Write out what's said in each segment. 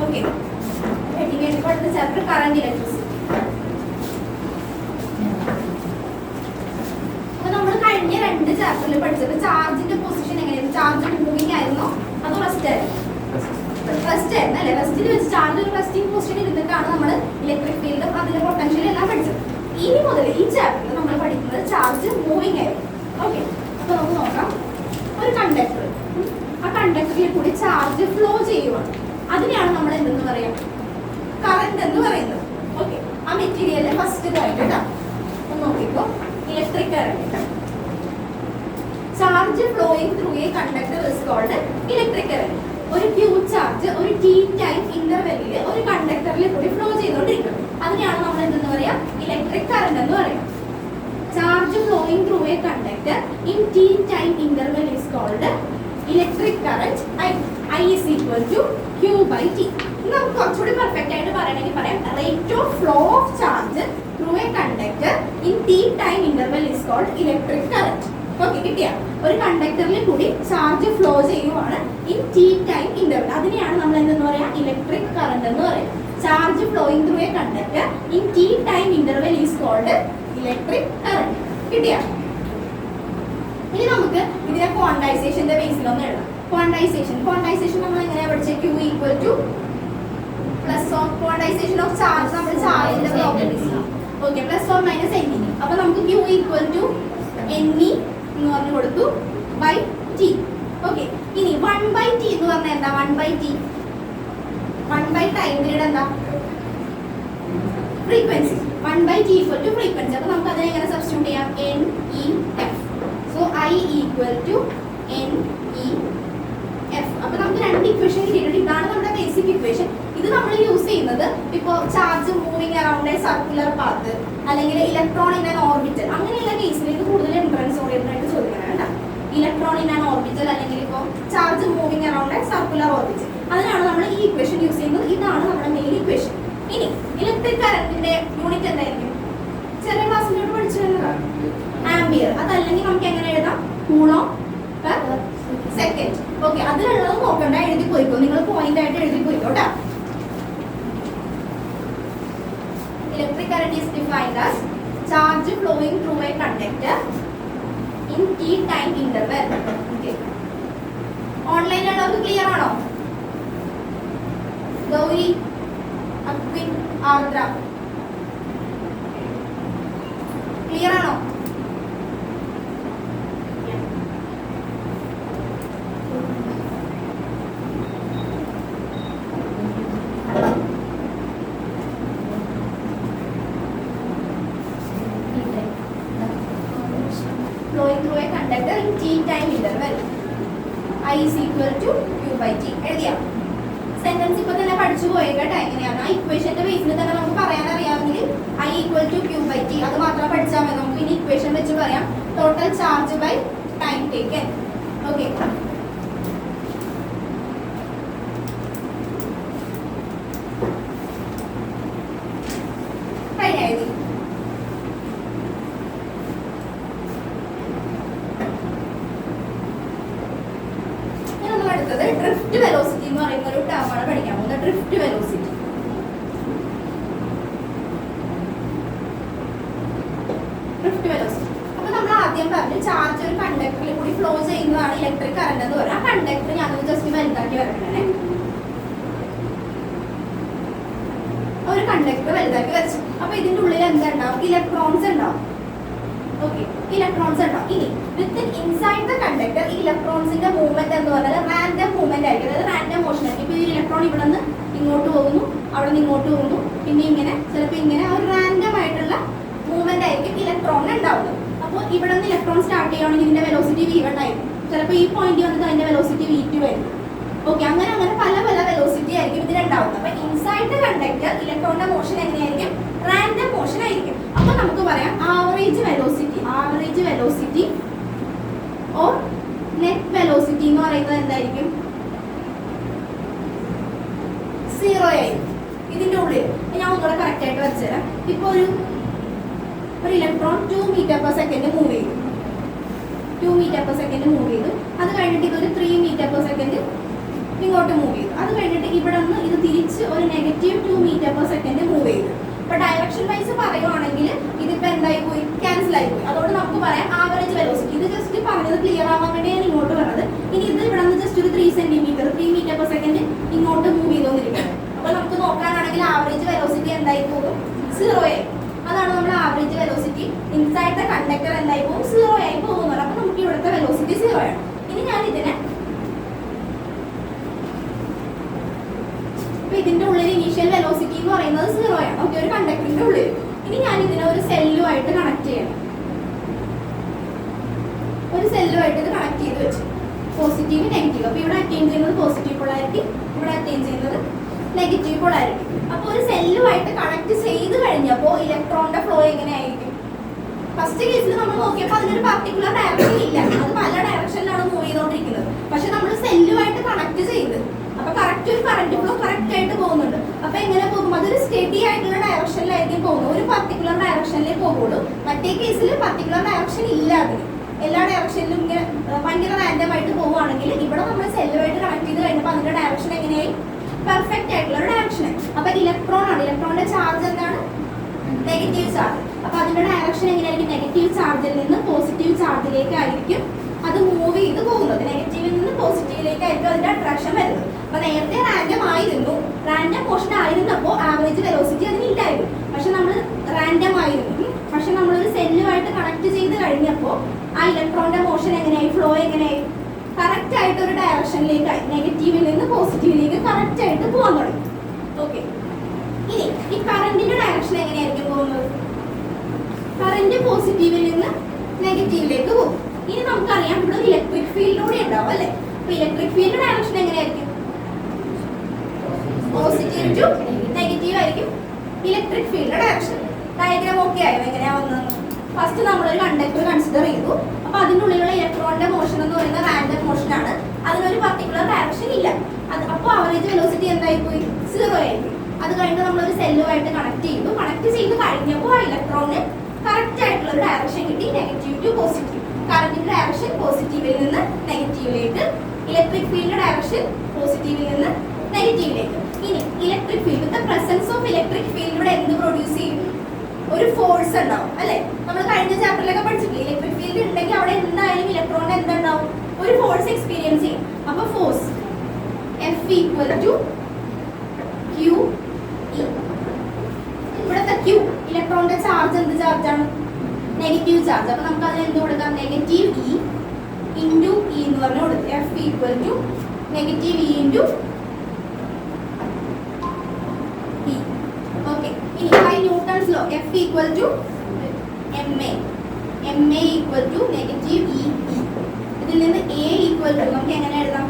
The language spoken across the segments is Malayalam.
ഓക്കെ, അടുത്ത ചാപ്റ്റർ കറന്റ് ഇലക്ട്രിസിറ്റി. അപ്പൊ നമ്മൾ കഴിഞ്ഞ 2 ചാപ്റ്ററിൽ പഠിച്ചത് ചാർജിന്റെ പൊസിഷൻ എങ്ങനെയായിരുന്നു? ചാർജ് മൂവിങ് ആയിരുന്നോ അതോ റെസ്റ്റ് ആയിരുന്നു? റെസ്റ്റ് ആയിരുന്നു അല്ലെ? റെസ്റ്റിൽ വെച്ച് ചാർജ് ഒരു റെസ്റ്റിംഗ് പൊസിഷൻ ഇരുന്നിട്ടാണ് നമ്മൾ ഇലക്ട്രിക് ഫീൽഡും അതിന്റെ പൊട്ടൻഷ്യലും എല്ലാം പഠിച്ചത്. ഇനി മുതൽ ഈ ചാപ്റ്ററിൽ നമ്മൾ പഠിക്കുന്നത് ചാർജ് മൂവിങ് ആയിരുന്നു. ഓക്കെ, അപ്പൊ നമുക്ക് നോക്കാം. ഒരു കണ്ടക്ടർ, ആ കണ്ടക്ടറിൽ കൂടി ചാർജ് ഫ്ലോ ചെയ്യുവാണ്. അതിനെയാണ് നമ്മൾ എന്തെന്ന് പറയാം? കറന്റ് എന്ന് പറയുന്നത്. ഓക്കെ, ആ മെറ്റീരിയലിലെ ഫസ്റ്റ് പോയിന്റ് കേട്ടോ. ഒന്ന് നോക്കിക്കോ, electric current. Charge flowing through a conductor is called electric current. ഒരു ക്യൂ ചാർജ് ഒരു ടി ടൈം ഇന്റർവെല്ലിൽ ഒരു കണ്ടക്ടറിൽ കൂടി ഫ്ലോ ചെയ്തുകൊണ്ടിരിക്കണം. അതിനെയാണ് നമ്മൾ എന്തെന്ന് പറയാ? ഇലക്ട്രിക് കറന്റ് എന്ന് പറയാം. Charge flowing through a conductor in T time interval is called electric current. I is equal to Q by T. നമുക്ക് കുറച്ചുകൂടി പെർഫെക്റ്റ് ആയിട്ട് പറയണമെങ്കിൽ പറയാം rate of flow of charge through a conductor in T time interval is called electric current. Okay, കിട്ടിയ ഒരു കണ്ടക്ടറിൽ കൂടി ചാർജ് ഫ്ലോ ചെയ്യുവാണ് ഇൻ ടി ടൈം ഇന്റർവെൽ. അതിനെയാണ് നമ്മൾ എന്തെന്ന് പറയാ? ഇലക്ട്രിക് കറന്റ് എന്ന് പറയാം. Charge flowing through a conductor in T time interval is called electric current. കിട്ടിയ ഇനി നമുക്ക് ഇതിനെ ക്വാണ്ടൈസേഷന്റെ ബേസിലൊന്ന് എഴുതാം. ക്വാണ്ടൈസേഷൻ നമ്മൾ എങ്ങനെയാ പഠിച്ചത്? Q equal two plus of quantisation of charge, നമ്മൾ ചാർജിന്റെ properties. Okay, plus or minus NE. അപ്പൊ നമുക്ക് Q ഈക്വൽ ടു NE എന്ന് പറഞ്ഞു കൊടുത്തു ബൈ T. ഓക്കെ, ഇനി 1/T എന്ന് പറഞ്ഞാൽ എന്താ? 1/T 1 ടൈം പീരീഡ് എന്താ? Frequency. 1/T equal to frequency. അപ്പൊ നമുക്ക് അതിനെ എങ്ങനെ സബ്സ്റ്റിറ്റ്യൂട്ട് ചെയ്യാം? NEF. So I equal to NEF. അപ്പൊ നമുക്ക് 2 ഇക്വേഷൻ കിട്ടിയിട്ടുണ്ട്. ഇതാണ് നമ്മുടെ ബേസിക് ഇക്വേഷൻ. ഇത് നമ്മൾ യൂസ് ചെയ്യുന്നത് ഇപ്പോൾ charge moving around A circular path അല്ലെങ്കിൽ ഇലക്ട്രോൺ ഇൻ ആൻ ഓർബിറ്റൽ അങ്ങനെയുള്ള കേസിൽ ഇത് കൂടുതൽ എൻട്രൻസ് ഓറിയന്റഡ് ആയിട്ട് ചോദിക്കണം. വേണ്ട, ഇലക്ട്രോൺ ഇൻ ആൻ ഓർബിറ്റൽ അല്ലെങ്കിൽ ഇപ്പോൾ charge moving around A circular orbital, അതിനാണ് നമ്മൾ ഈ ഇക്വേഷൻ യൂസ് ചെയ്യുന്നത്. ഇതാണ് നമ്മുടെ മെയിൻ ഇക്വേഷൻ. ഇനി ഇലക്ട്രിക് കറന്റിന്റെ യൂണിറ്റ് എന്തായിരിക്കും? ചെറിയ ക്ലാസ്സിലോട്ട് പഠിച്ചു വരുന്നത് ആംപിയർ. അതല്ലെങ്കിൽ നമുക്ക് എങ്ങനെ എഴുതാം? Coulomb per second. ഓക്കെ, അതിലുള്ളത് നോക്കണ്ട, എഴുതി പോയിക്കോ. നിങ്ങൾ പോയിന്റ് ആയിട്ട് എഴുതി പോയിക്കോ കേട്ടോ. Electric current is defined as charge flowing through a conductor in t time interval. Okay. Online ഉള്ളവർക്ക് ക്ലിയർ ആണോ? ഗൗരി, അക്വിൻ, ആർദ്ര ക്ലിയർ ആണോ? Flowing through a conductor in t time interval. I is equal to Q by T. എഴുതിയാ? സെന്റൻസ് ഇപ്പൊ തന്നെ പഠിച്ചു പോയേക്ക എങ്ങനെയാണ്? ആ ഇക്വേഷന്റെ ബേസിൽ തന്നെ നമുക്ക് പറയാൻ അറിയാമെങ്കിൽ I equal to Q by T അത് മാത്രം പഠിച്ചാൽ മതി. നമുക്ക് ഇനി ഇക്വേഷൻ വെച്ച് പറയാം total charge by time taken. Okay, കഴിഞ്ഞായിരുന്നു. ഡ്രിഫ്റ്റ് വെലോസിറ്റി എന്ന് പറയുന്ന ഒരു ടേമാണ് പഠിക്കാൻ പോകുന്നത്. Drift velocity. അപ്പൊ നമ്മൾ ആദ്യം പറഞ്ഞു ചാർജ് ഒരു കണ്ടക്ടറിൽ കൂടി ഫ്ലോ ചെയ്യുന്നതാണ് ഇലക്ട്രിക് കറന്റ് എന്ന് പറയുന്നത്. ആ കണ്ടക്ടർ ഞാനൊന്ന് ജസ്റ്റ് വലുതാക്കി വരക്കണേ. ഒരു കണ്ടക്ടർ വലുതാക്കി വരച്ചു. അപ്പൊ ഇതിന്റെ ഉള്ളിൽ എന്താ ഉണ്ടാവും? ഇലക്ട്രോൺസ് ഉണ്ടാവും. ഓക്കെ, ഇലക്ട്രോൺസ് ഉണ്ടാവും. ഇനി വിത്തിൻ ഇൻസൈഡ് ദ കണ്ടക്ടർ ഈ ഇലക്ട്രോൺസിന്റെ മൂവ്മെന്റ് എന്ന് പറഞ്ഞാൽ റാൻഡം മൂവ്മെന്റ് ആയിരിക്കും. അതായത് റാൻഡം മോഷൻ ആയിരിക്കും. ഇപ്പൊ ഈ ഇലക്ട്രോൺ ഇവിടെ നിന്ന് ഇങ്ങോട്ട് പോകുന്നു, അവിടെ നിന്ന് ഇങ്ങോട്ട് പോകുന്നു, പിന്നെ ഇങ്ങനെ ചിലപ്പോൾ ഇങ്ങനെ ഒരു റാൻഡം ആയിട്ടുള്ള മൂവ്മെന്റ് ആയിരിക്കും ഇലക്ട്രോണിന് ഉണ്ടാവുന്നത്. അപ്പോൾ ഇവിടെ നിന്ന് ഇലക്ട്രോൺ സ്റ്റാർട്ട് ചെയ്യുകയാണെങ്കിൽ ഇതിന്റെ വെലോസിറ്റി V1 ആയിരിക്കും. ചിലപ്പോൾ ഈ പോയിന്റ് വന്നിട്ട് അതിന്റെ വെലോസിറ്റി V2 ആയിരിക്കും. ഓക്കെ, അങ്ങനെ പല വെലോസിറ്റി ആയിരിക്കും ഇതിലുണ്ടാവുന്നത്. അപ്പൊ ഇൻസൈഡ് ദ കണ്ടക്ടർ ഇലക്ട്രോണിന്റെ മോഷൻ എങ്ങനെയായിരിക്കും? റാൻഡം മോഷൻ ആയിരിക്കും. അപ്പൊ നമുക്ക് പറയാം average velocity or net velocity എന്ന് പറയുന്നത് എന്തായിരിക്കും? 0 ആയിരിക്കും. ഇതിന്റെ ഉള്ളിൽ ഞാൻ ഒന്നുകൂടെ കറക്റ്റ് ആയിട്ട് വെച്ചുതരാം. ഇപ്പൊ ഒരു electron 2 metre per second move ചെയ്തു. അത് കഴിഞ്ഞിട്ട് ഇതൊരു 3 മീറ്റർ പെർ സെക്കൻഡ് ഇങ്ങോട്ട് മൂവ് ചെയ്തു. അത് കഴിഞ്ഞിട്ട് ഇവിടെ നിന്ന് ഇത് തിരിച്ച് ഒരു -2 മീറ്റർ/സെക്കൻഡ് മൂവ് ചെയ്തു. അപ്പൊ ഡയറക്ഷൻ വൈസ് പറയുവാണെങ്കിൽ ഇതിപ്പോ എന്തായി പോയി, ക്യാൻസൽ ആയി പോയി. അതുകൊണ്ട് നമുക്ക് പറയാം ആവറേജ് വെലോസിറ്റി. ഇത് ജസ്റ്റ് പറഞ്ഞത് ക്ലിയർ ആവാൻ വേണ്ടിയാണ് ഇങ്ങോട്ട് പറഞ്ഞത്. ഇനി ഇത് ഇവിടെ നിന്ന് ജസ്റ്റ് ഒരു 3 സെന്റിമീറ്റർ 3 മീറ്റർ/സെക്കൻഡ് ഇങ്ങോട്ട് മൂവ് ചെയ്തുകൊണ്ടിരിക്കുന്നത്. അപ്പൊ നമുക്ക് നോക്കാനാണെങ്കിൽ ആവറേജ് വെലോസിറ്റി എന്തായി പോകും, 0 ആയി. അതാണ് നമ്മുടെ average velocity. Inside the conductor എന്തായി പോകും, 0 ആയി പോകുന്നത്. അപ്പൊ നമുക്ക് ഇവിടുത്തെ വെലോസിറ്റി 0 ആണ്. ഇനി ഞാൻ ഇതിനെ ഇതിന്റെ ഉള്ളിൽ ഇനീഷ്യൽ വെലോസിറ്റി എന്ന് പറയുന്നത് 0 ആണ്. ഓക്കെ, ഒരു കണ്ടക്ടറിന്റെ ഉള്ളിൽ. ഇനി ഞാൻ ഇതിനെ ഒരു സെല്ലുമായിട്ട് കണക്ട് ചെയ്യണം. ഒരു സെല്ലുമായിട്ട് ഇത് കണക്ട് ചെയ്ത് വെച്ചു, പോസിറ്റീവ് നെഗറ്റീവ്. അപ്പൊ ഇവിടെ അറ്റൈൻ ചെയ്യുന്നത് പോസിറ്റീവ് പൊളാരിറ്റി, ഇവിടെ അറ്റൈൻ ചെയ്യുന്നത് നെഗറ്റീവ് പൊളാരിറ്റി. അപ്പൊ ഒരു സെല്ലുമായിട്ട് കണക്ട് ചെയ്ത് കഴിഞ്ഞപ്പോൾ ഇലക്ട്രോണിന്റെ ഫ്ലോ എങ്ങനെയായിരിക്കും? ഫസ്റ്റ് കേസിൽ നമ്മൾ നോക്കിയപ്പോൾ അതിനൊരു പർട്ടിക്കുലർ ഡയറക്ഷൻ ഇല്ല, അത് പല ഡയറക്ഷനിലാണ് മൂവ് ചെയ്തുകൊണ്ടിരിക്കുന്നത്. പക്ഷെ നമ്മൾ സെല്ലുമായിട്ട് കണക്ട് ചെയ്ത് അപ്പൊ കറക്റ്റ് ഒരു കറന്റ് ഫ്ലോ കറക്റ്റ് ആയിട്ട് പോകുന്നുണ്ട്. അപ്പൊ എങ്ങനെ പോകും, അതൊരു സ്റ്റഡി ആയിട്ടുള്ള ഡയറക്ഷനിലായിരിക്കും പോകുന്നത്, ഒരു പർട്ടിക്കുലർ ഡയറക്ഷനിലേ പോകുള്ളൂ. മറ്റേ കേസിൽ പർട്ടിക്കുലർ ഡയറക്ഷൻ ഇല്ല, അതിന് എല്ലാ ഡയറക്ഷനിലും ഇങ്ങനെ ഭയങ്കര റാൻഡം ആയിട്ട് പോവുകയാണെങ്കിൽ ഇവിടെ നമ്മൾ സെല്ലുമായിട്ട് കണക്ട് ചെയ്ത് കഴിഞ്ഞപ്പോൾ അതിന്റെ ഡയറക്ഷൻ എങ്ങനെയായി, പെർഫെക്റ്റ് ആയിട്ടുള്ള ഒരു ഡയറക്ഷൻ. അപ്പൊ ഇലക്ട്രോൺ ആണ്, ഇലക്ട്രോണിന്റെ ചാർജ് എന്താണ്, നെഗറ്റീവ് ചാർജ്. അപ്പൊ അതിന്റെ ഡയറക്ഷൻ എങ്ങനെയായിരിക്കും, നെഗറ്റീവ് ചാർജിൽ നിന്ന് പോസിറ്റീവ് ചാർജിലേക്കായിരിക്കും അത് മൂവ് ചെയ്ത് പോകുന്നത്. നെഗറ്റീവിൽ നിന്ന് പോസിറ്റീവിലേക്കായിരിക്കും അതിന്റെ അട്രാക്ഷൻ വരുന്നത്. അപ്പൊ നേരത്തെ റാൻഡം ആയിരുന്നു, റാൻഡം മോഷൻ ആയിരുന്നപ്പോൾ ആവറേജ് വെലോസിറ്റി അതിനില്ലായിരുന്നു. പക്ഷെ നമ്മൾ റാൻഡം ആയിരുന്നു, പക്ഷെ നമ്മളൊരു സെല്ലുമായിട്ട് കണക്ട് ചെയ്ത് കഴിഞ്ഞപ്പോൾ ആ ഇലക്ട്രോണിന്റെ മോഷൻ എങ്ങനെയായി, ഫ്ലോ എങ്ങനെയായി, കറക്റ്റ് ആയിട്ട് ഒരു ഡയറക്ഷനിലേക്കായി, നെഗറ്റീവിൽ നിന്ന് പോസിറ്റീവിലേക്ക് കറക്റ്റ് ആയിട്ട് പോകാൻ തുടങ്ങി. ഓക്കെ, ഇനി ഈ കറന്റിന്റെ ഡയറക്ഷൻ എങ്ങനെയായിരിക്കും പോകുന്നത്, കറന്റ് പോസിറ്റീവിൽ നിന്ന് നെഗറ്റീവിലേക്ക് പോകും. ഇനി നമുക്കറിയാം ഇവിടെ ഒരു ഇലക്ട്രിക് ഫീൽഡിലൂടെ ഉണ്ടാവും അല്ലെ. അപ്പൊ ഇലക്ട്രിക് ഫീൽഡ് ഡയറക്ഷൻ എങ്ങനെയായിരിക്കും, പോസിറ്റീവ് ടു നെഗറ്റീവ് ആയിരിക്കും electric field direction. Diagram okay ആയോ, എങ്ങനെയാ വന്നത്? ഫസ്റ്റ് നമ്മളൊരു കണ്ടക്ടർ കൺസിഡർ ചെയ്തു. അപ്പൊ അതിനുള്ളിലുള്ള ഇലക്ട്രോണിന്റെ മോഷൻ എന്ന് പറയുന്നത് റാൻഡം മോഷൻ ആണ്, അതിനൊരു പർട്ടിക്കുലർ ഡയറക്ഷൻ ഇല്ല. അപ്പോൾ ആവറേജ് വെലോസിറ്റി എന്തായി പോയി, 0 ആയിരിക്കും. അത് കഴിഞ്ഞ് നമ്മളൊരു സെല്ലുമായിട്ട് കണക്ട് ചെയ്തു. കണക്ട് ചെയ്ത് കഴിഞ്ഞപ്പോൾ ആ ഇലക്ട്രോണിന് കറക്റ്റ് ആയിട്ടുള്ള ഒരു ഡയറക്ഷൻ കിട്ടി, നെഗറ്റീവ് ടു പോസിറ്റീവ്. കറന്റിന്റെ ഡയറക്ഷൻ പോസിറ്റീവിൽ നിന്ന് നെഗറ്റീവിലേക്ക്, ഇലക്ട്രിക് ഫീൽഡ് ഡയറക്ഷൻ പോസിറ്റീവിൽ നിന്ന് നെഗറ്റീവിലേക്ക്. ഇനി electric field, the presence of electric field ഇവിടെ എന്ത് പ്രൊഡ്യൂസ് ചെയ്യും, ഒരു ഫോഴ്സ് ഉണ്ടാവും അല്ലെ. നമ്മൾ കഴിഞ്ഞ ചാപ്റ്ററിലൊക്കെ പഠിച്ചിട്ടില്ല, ഇലക്ട്രിക് ഫീൽഡ് ഉണ്ടെങ്കിൽ അവിടെ എന്തായാലും ഇലക്ട്രോണിന് എന്തുണ്ടാവും, ഒരു ഫോഴ്സ് എക്സ്പീരിയൻസ് ചെയ്യും. അപ്പൊ force F equal to Q E. ഇവിടുത്തെ Q ഇലക്ട്രോണിന്റെ ചാർജ് എന്ത് ചാർജാണ്, നെഗറ്റീവ് ചാർജ്. അപ്പൊ നമുക്ക് അതിന് എന്ത് കൊടുക്കാം, നെഗറ്റീവ് E ഇൻറ്റു E എന്ന് പറഞ്ഞു കൊടുക്കും. F equal to negative E into E. Okay, ഇനി by Newton's law F equal to ma, ma equal to negative E E. ഇതിൽ നിന്ന് A ഈക്വൽ ടു നമുക്ക് എങ്ങനെ എഴുതാം,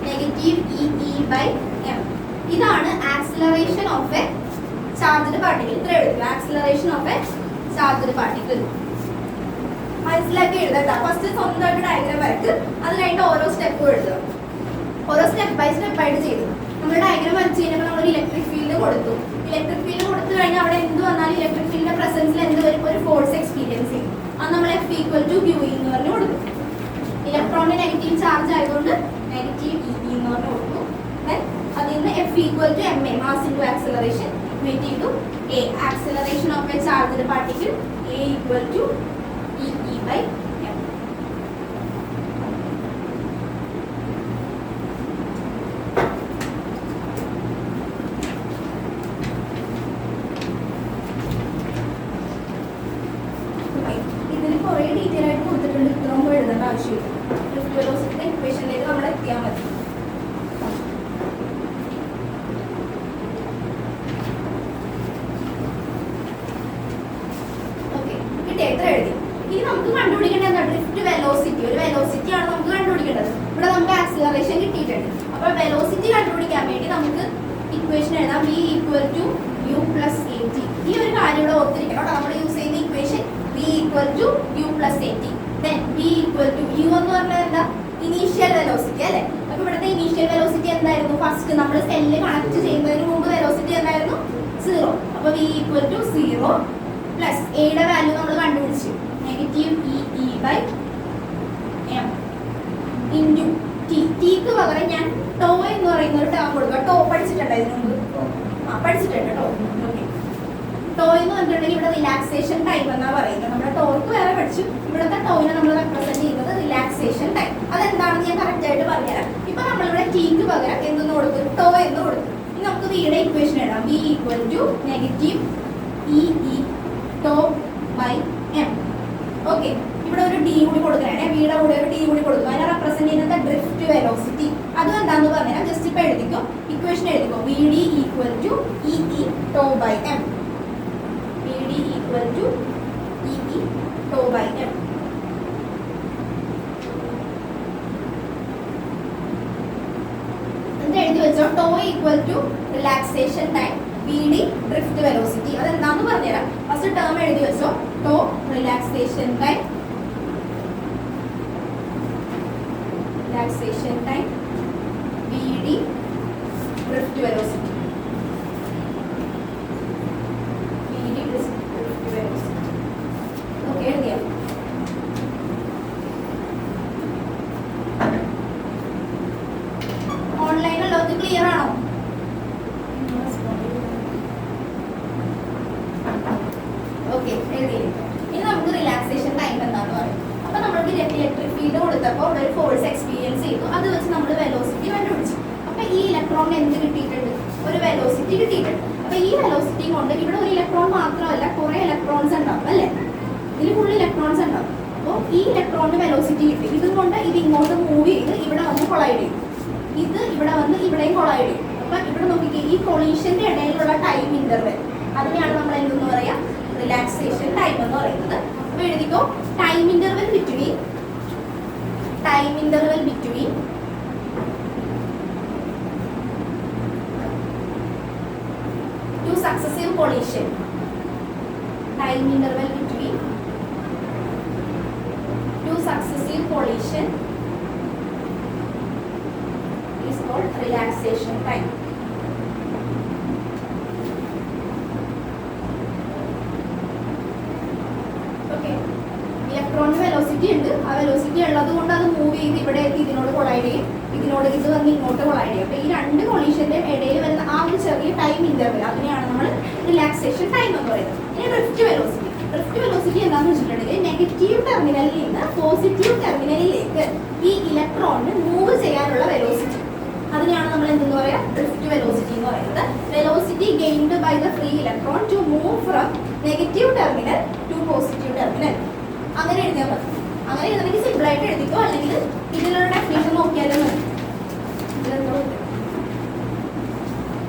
negative E E by m. ഇതാണ് acceleration of a charged particle. ഇത്ര എഴുതുക, acceleration of a charged particle. മനസ്സിലാക്കി എഴുതട്ടോ. ഫസ്റ്റ് സ്വന്തമായിട്ട് ഡയഗ്രാം വരക്ക്, അത് കഴിഞ്ഞിട്ട് ഓരോ സ്റ്റെപ്പും എഴുതുക. ഓരോ സ്റ്റെപ്പ് ബൈ സ്റ്റെപ്പ് ആയിട്ട് ചെയ്തു. നമ്മൾ ഡയഗ്രാം വരച്ച് കഴിഞ്ഞപ്പോൾ നമ്മൾ ഇലക്ട്രിക് ഫീൽഡ് കൊടുത്തു. ഇലക്ട്രിക് ഫീൽഡ് കൊടുത്തു കഴിഞ്ഞാൽ അവിടെ എന്ത് വന്നാലും ഇലക്ട്രിക് ഫീൽഡിന്റെ പ്രസൻസിൽ എന്ത് വരും, ഒരു ഫോഴ്സ് എക്സ്പീരിയൻസ് ചെയ്യും. അത് നമ്മൾ F equal to Q E എന്ന് പറഞ്ഞു കൊടുക്കും. ഇലക്ട്രോണിന്റെ നെഗറ്റീവ് ചാർജ് ആയതുകൊണ്ട് നെഗറ്റീവ് E എന്ന് പറഞ്ഞു കൊടുക്കും. അതിൽ നിന്ന് F equal to ma, mass into acceleration, equate ചെയ്തു A, acceleration of a charged particle A equal to E E by m. ഇതിന് കുറേ ഡീറ്റെയിൽ ആയിട്ട് കൊടുത്തിട്ടുണ്ട്, ഇത്രയും എഴുതേണ്ട ആവശ്യമില്ല. വെലോസിറ്റിയുടെ ഇക്വേഷനിലേക്ക് നമ്മൾ എത്തിയാൽ മതി. എത്ര എഴുതി. ഇനി നമുക്ക് കണ്ടുപിടിക്കേണ്ടത് എന്താ, ഡ്രിഫ്റ്റ് വെലോസിറ്റി. ഒരു വെലോസിറ്റി ആണ് നമുക്ക് കണ്ടുപിടിക്കേണ്ടത്. ഇവിടെ നമുക്ക് ആക്സിലറേഷൻ കിട്ടിയിട്ടുണ്ട്. അപ്പോൾ വെലോസിറ്റി കണ്ടുപിടിക്കാൻ വേണ്ടി നമുക്ക് ഇക്വേഷൻ എഴുതാം, v equal to u plus at. ഈ ഒരു കാര്യം ഇവിടെ ഓർത്തിരിക്കണം. നമ്മൾ യൂസ് ചെയ്യുന്ന equation v equal to u plus at. Then v equal to u എന്ന് പറഞ്ഞാൽ എന്താ, ഇനീഷ്യൽ വെലോസിറ്റി അല്ലേ. അപ്പൊ ഇവിടുത്തെ ഇനീഷ്യൽ വെലോസിറ്റി എന്തായിരുന്നു, ഫസ്റ്റ് നമ്മൾ സെല്ല് കണക്ട് ചെയ്യുന്നതിന് മുമ്പ് വെലോസിറ്റി എന്തായിരുന്നു, 0. അപ്പൊ v ഈക്വൽ ടു 0 പ്ലസ് എയുടെ വാല്യൂ നമ്മൾ കണ്ടുപിടിച്ചു, negative E E by m into T. ടിക്ക് പകരം ഞാൻ ടോ പഠിച്ചിട്ടുണ്ടോ ഇതിനു മുമ്പ്? പഠിച്ചിട്ടുണ്ട് കേട്ടോ. ഓക്കെ, ടോ എന്ന് പറഞ്ഞിട്ടുണ്ടെങ്കിൽ ഇവിടെ റിലാക്സേഷൻ ടൈം എന്നാ പറയുന്നത്. നമ്മുടെ ടോർക്ക് വേറെ പഠിച്ചു, ഇവിടുത്തെ ടോയിനെ നമ്മൾ റെപ്രസെന്റ് ചെയ്യുന്നത് റിലാക്സേഷൻ ടൈം. അതെന്താണെന്ന് ഞാൻ കറക്റ്റ് ആയിട്ട് പറഞ്ഞുതരാം. ഇപ്പൊ നമ്മളിവിടെ ടീക്ക് പകരം എന്തെന്ന് കൊടുക്കും? ടോ എന്ന് കൊടുക്കും. ഇനി നമുക്ക് വിയുടെ ഇക്വേഷൻ എഴുതാം. V equal to negative E E tau by M. Okay, ഇവിടെ ഒരു ഡി കൂടി കൊടുക്കണേ, വിയുടെ കൂടെ ഒരു ഡി കൂടി കൊടുക്കും. അതിനെ റെപ്രസെന്റ് ചെയ്യുന്നത് ഡ്രിഫ്റ്റ് വെലോസിറ്റി. അതും എന്താന്ന് പറഞ്ഞാൽ ജസ്റ്റ് ഇപ്പൊ എഴുതിക്കോ, ഇക്വേഷൻ എഴുതിക്കോ. V D equal to E E tau by M. V D equal to E E tau by M. എഴുതി വെച്ചോ. Tau equal to relaxation time, V D drift velocity. അതെന്താന്ന് പറഞ്ഞുതരാം. ഫസ്റ്റ് ടേം എഴുതി വെച്ചോ. Tau relaxation time, relaxation time, V D drift velocity. V D drift velocity. Okay, എഴുതിയാ? ഓൺലൈനിലുള്ളവർക്ക് ക്ലിയർ ആണോ? ഓക്കെ, എഴുതിയില്ലേ? ഇനി നമുക്ക് റിലാക്സേഷൻ ടൈം എന്താണെന്ന് പറയും. അപ്പൊ നമ്മൾക്ക് ഇലക്ട്രിക് ഫീൽഡ് കൊടുത്തപ്പോൾ അവിടെ ഒരു ഫോഴ്സ് എക്സ്പീരിയൻസ് ചെയ്തു. അത് വെച്ച് നമ്മൾ വെലോസിറ്റി കണ്ടുപിടിച്ചു. അപ്പൊ ഈ ഇലക്ട്രോണിന് എന്ത് കിട്ടിയിട്ടുണ്ട്? ഒരു വെലോസിറ്റി കിട്ടിയിട്ടുണ്ട്. അപ്പൊ ഈ വെലോസിറ്റി കൊണ്ട് ഇവിടെ ഒരു ഇലക്ട്രോൺ മാത്രമല്ല, കുറെ ഇലക്ട്രോൺസ് ഉണ്ടാവും അല്ലേ? ഇതിൽ ഫുൾ ഇലക്ട്രോൺസ് ഉണ്ടാവും. അപ്പോൾ ഈ ഇലക്ട്രോണിന് വെലോസിറ്റി കിട്ടി. ഇതുകൊണ്ട് ഇത് ഇങ്ങോട്ട് മൂവ് ചെയ്ത് ഇവിടെ വന്ന് കൊളൈഡ് ചെയ്യും. ഇത് ഇവിടെ വന്ന് ഇവിടെയും കൊളൈഡ് ചെയ്യും. അപ്പൊ ഇവിടെ നോക്കിക്കേ, ഈ കൊളീഷന്റെ ഇടയിലുള്ള ടൈം ഇന്റർവെൽ, അതിനെയാണ് നമ്മൾ എന്തെന്ന് പറയാ? റിലാക്സേഷൻ ടൈം എന്ന് പറയുന്നത്. അപ്പൊ എഴുതിക്കോ, time interval between two successive collision. Time interval between two successive collision is called relaxation time. Okay, ഇലക്ട്രോണിന് വെലോസിറ്റി ഉണ്ട്. ആ വെലോസിറ്റി ഉള്ളത് കൊണ്ട് അത് മൂവ് ചെയ്ത് ഇവിടെ എത്തി ഇതിനോട് കൊളൈഡ് ചെയ്യും, ഇതിനോട് ഇത് വന്ന് ഇങ്ങോട്ട് കൊളൈഡ് ചെയ്യും. അപ്പൊ ഈ രണ്ട് കൊളീഷന്റെ ഇടയിൽ വരുന്ന ആ ഒരു ചെറിയ ടൈം ഇന്റർവെൽ, അതിനെയാണ് നമ്മൾ റിലാക്സേഷൻ ടൈം എന്ന് പറയുന്നത്. ഇനി ഡ്രിഫ്റ്റ് വെലോസിറ്റി. ഡ്രിഫ്റ്റ് വെലോസിറ്റി എന്താണെന്ന് വെച്ചിട്ടുണ്ടെങ്കിൽ നെഗറ്റീവ് ടെർമിനലിൽ നിന്ന് പോസിറ്റീവ് ടെർമിനലിലേക്ക് ഈ ഇലക്ട്രോണിന് മൂവ് ചെയ്യാനുള്ള വെലോസിറ്റി, അതിനെയാണ് നമ്മൾ എന്തെന്ന് പറയാ? ഡ്രിഫ്റ്റ് വെലോസിറ്റി എന്ന് പറയുന്നത്. Velocity gained by the free electron to move from negative terminal to positive terminal. അങ്ങനെ എഴുതിയാൽ മതി. അങ്ങനെ എഴുതണമെങ്കിൽ സിമ്പിൾ ആയിട്ട് എഴുതിക്കോ, അല്ലെങ്കിൽ ഇതിലുള്ള ഡെഫിനിഷൻ നോക്കിയാലും മതി.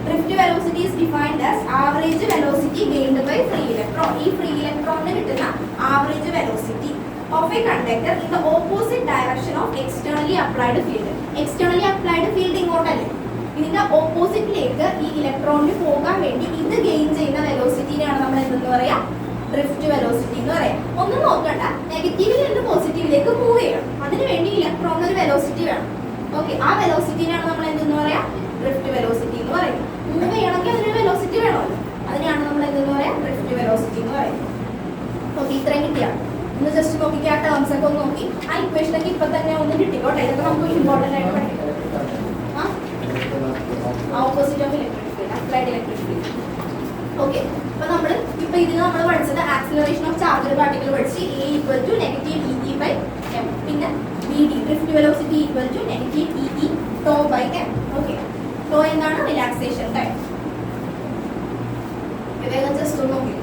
Drift velocity is defined as average velocity gained by free electron. ഈ ഫ്രീ ഇലക്ട്രോണിന് കിട്ടുന്ന average velocity of a conductor in the opposite direction of externally applied field. Externally applied field ഇങ്ങോട്ടല്ലേ, ഇതിന്റെ ഓപ്പോസിറ്റിലേക്ക് ഈ ഇലക്ട്രോണിന് പോകാൻ വേണ്ടി ഇത് ഗെയിൻ ചെയ്യുന്ന വെലോസിറ്റിനെയാണ് നമ്മൾ എന്തെന്ന് പറയാ? ഡ്രിഫ്റ്റ് വെലോസിറ്റി എന്ന് പറയാം. ഒന്നും നോക്കണ്ട, നെഗറ്റീവിൽ നിന്ന് പോസിറ്റീവിലേക്ക് മൂവ് ചെയ്യണം. അതിനുവേണ്ടി ഇലക്ട്രോണിന് ഒരു വെലോസിറ്റി വേണം. ഓക്കെ, ആ വെലോസിറ്റിനെയാണ് നമ്മൾ എന്തെന്ന് പറയാ? ഡ്രിഫ്റ്റ് വെലോസിറ്റി എന്ന് പറയുന്നത്. മൂവ് ചെയ്യണമെങ്കിൽ അതിനൊരു വെലോസിറ്റി വേണമല്ലോ, അതിനെയാണ് നമ്മൾ എന്തെന്ന് പറയാ? ഡ്രിഫ്റ്റ് വെലോസിറ്റി എന്ന് പറയുന്നത്. ഓക്കെ, ഇത്രയും കിട്ടിയാണ്. ഒന്ന് ജസ്റ്റ് നോക്കിക്കുക, ആ ടേംസ് ഒക്കെ ഒന്ന് നോക്കി, ആ ഇക്വേഷനൊക്കെ ഇപ്പൊ തന്നെ ഒന്ന് കിട്ടിക്കോട്ടെ. ഇതൊക്കെ നമുക്ക് ഇമ്പോർട്ടന്റ് ആയിട്ട് പഠിക്കാം. Opposite of electric field, applied electric field. Okay, അപ്പൊ നമ്മൾ ഇപ്പൊ ഇതിന് നമ്മൾ പഠിച്ചത് ആക്സിലറേഷൻ ഓഫ് ചാർജ് പാർട്ടിക്കിൾ പഠിച്ച് A equal to negative E E by M. പിന്നെ V D drift velocity equal to negative E E tau by M. Okay, tau എന്താണ്? Relaxation time. വേഗം ജസ്റ്റ് ഒന്ന് നോക്കി.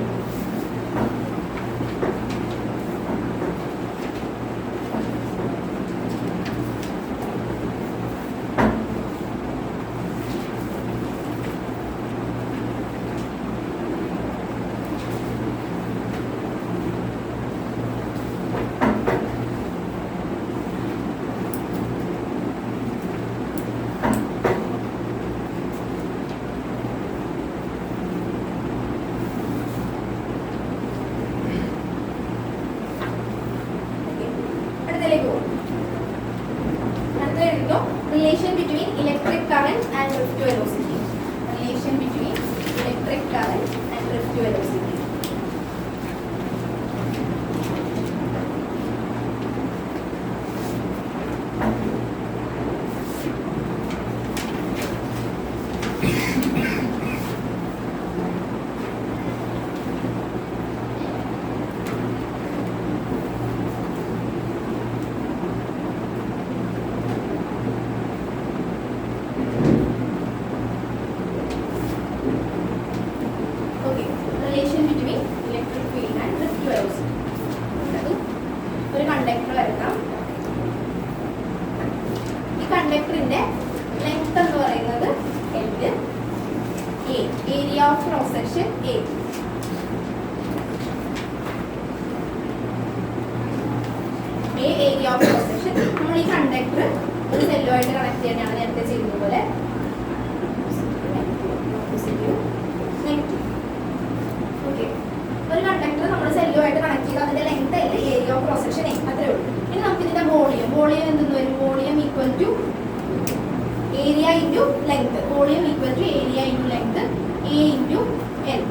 Section A. Area of cross section. നമ്മൾ ഈ കണ്ടക്ടർ ഒരു സെല്ലുമായിട്ട് കണക്ട് ചെയ്യാനാണ് നേരത്തെ ചെയ്യുന്നതുപോലെ. ഓക്കെ, ഒരു കണ്ടക്ടർ നമ്മൾ സെല്ലുമായിട്ട് കണക്ട് ചെയ്ത് അതിന്റെ ലെങ്ത് അല്ല area of cross section A, അത്രേ ഉള്ളൂ. ഇനി നമുക്ക് ഇതിന്റെ വോളിയം എന്തെന്ന് വരും? Volume equal to area into length. Volume equal to area into length A into L.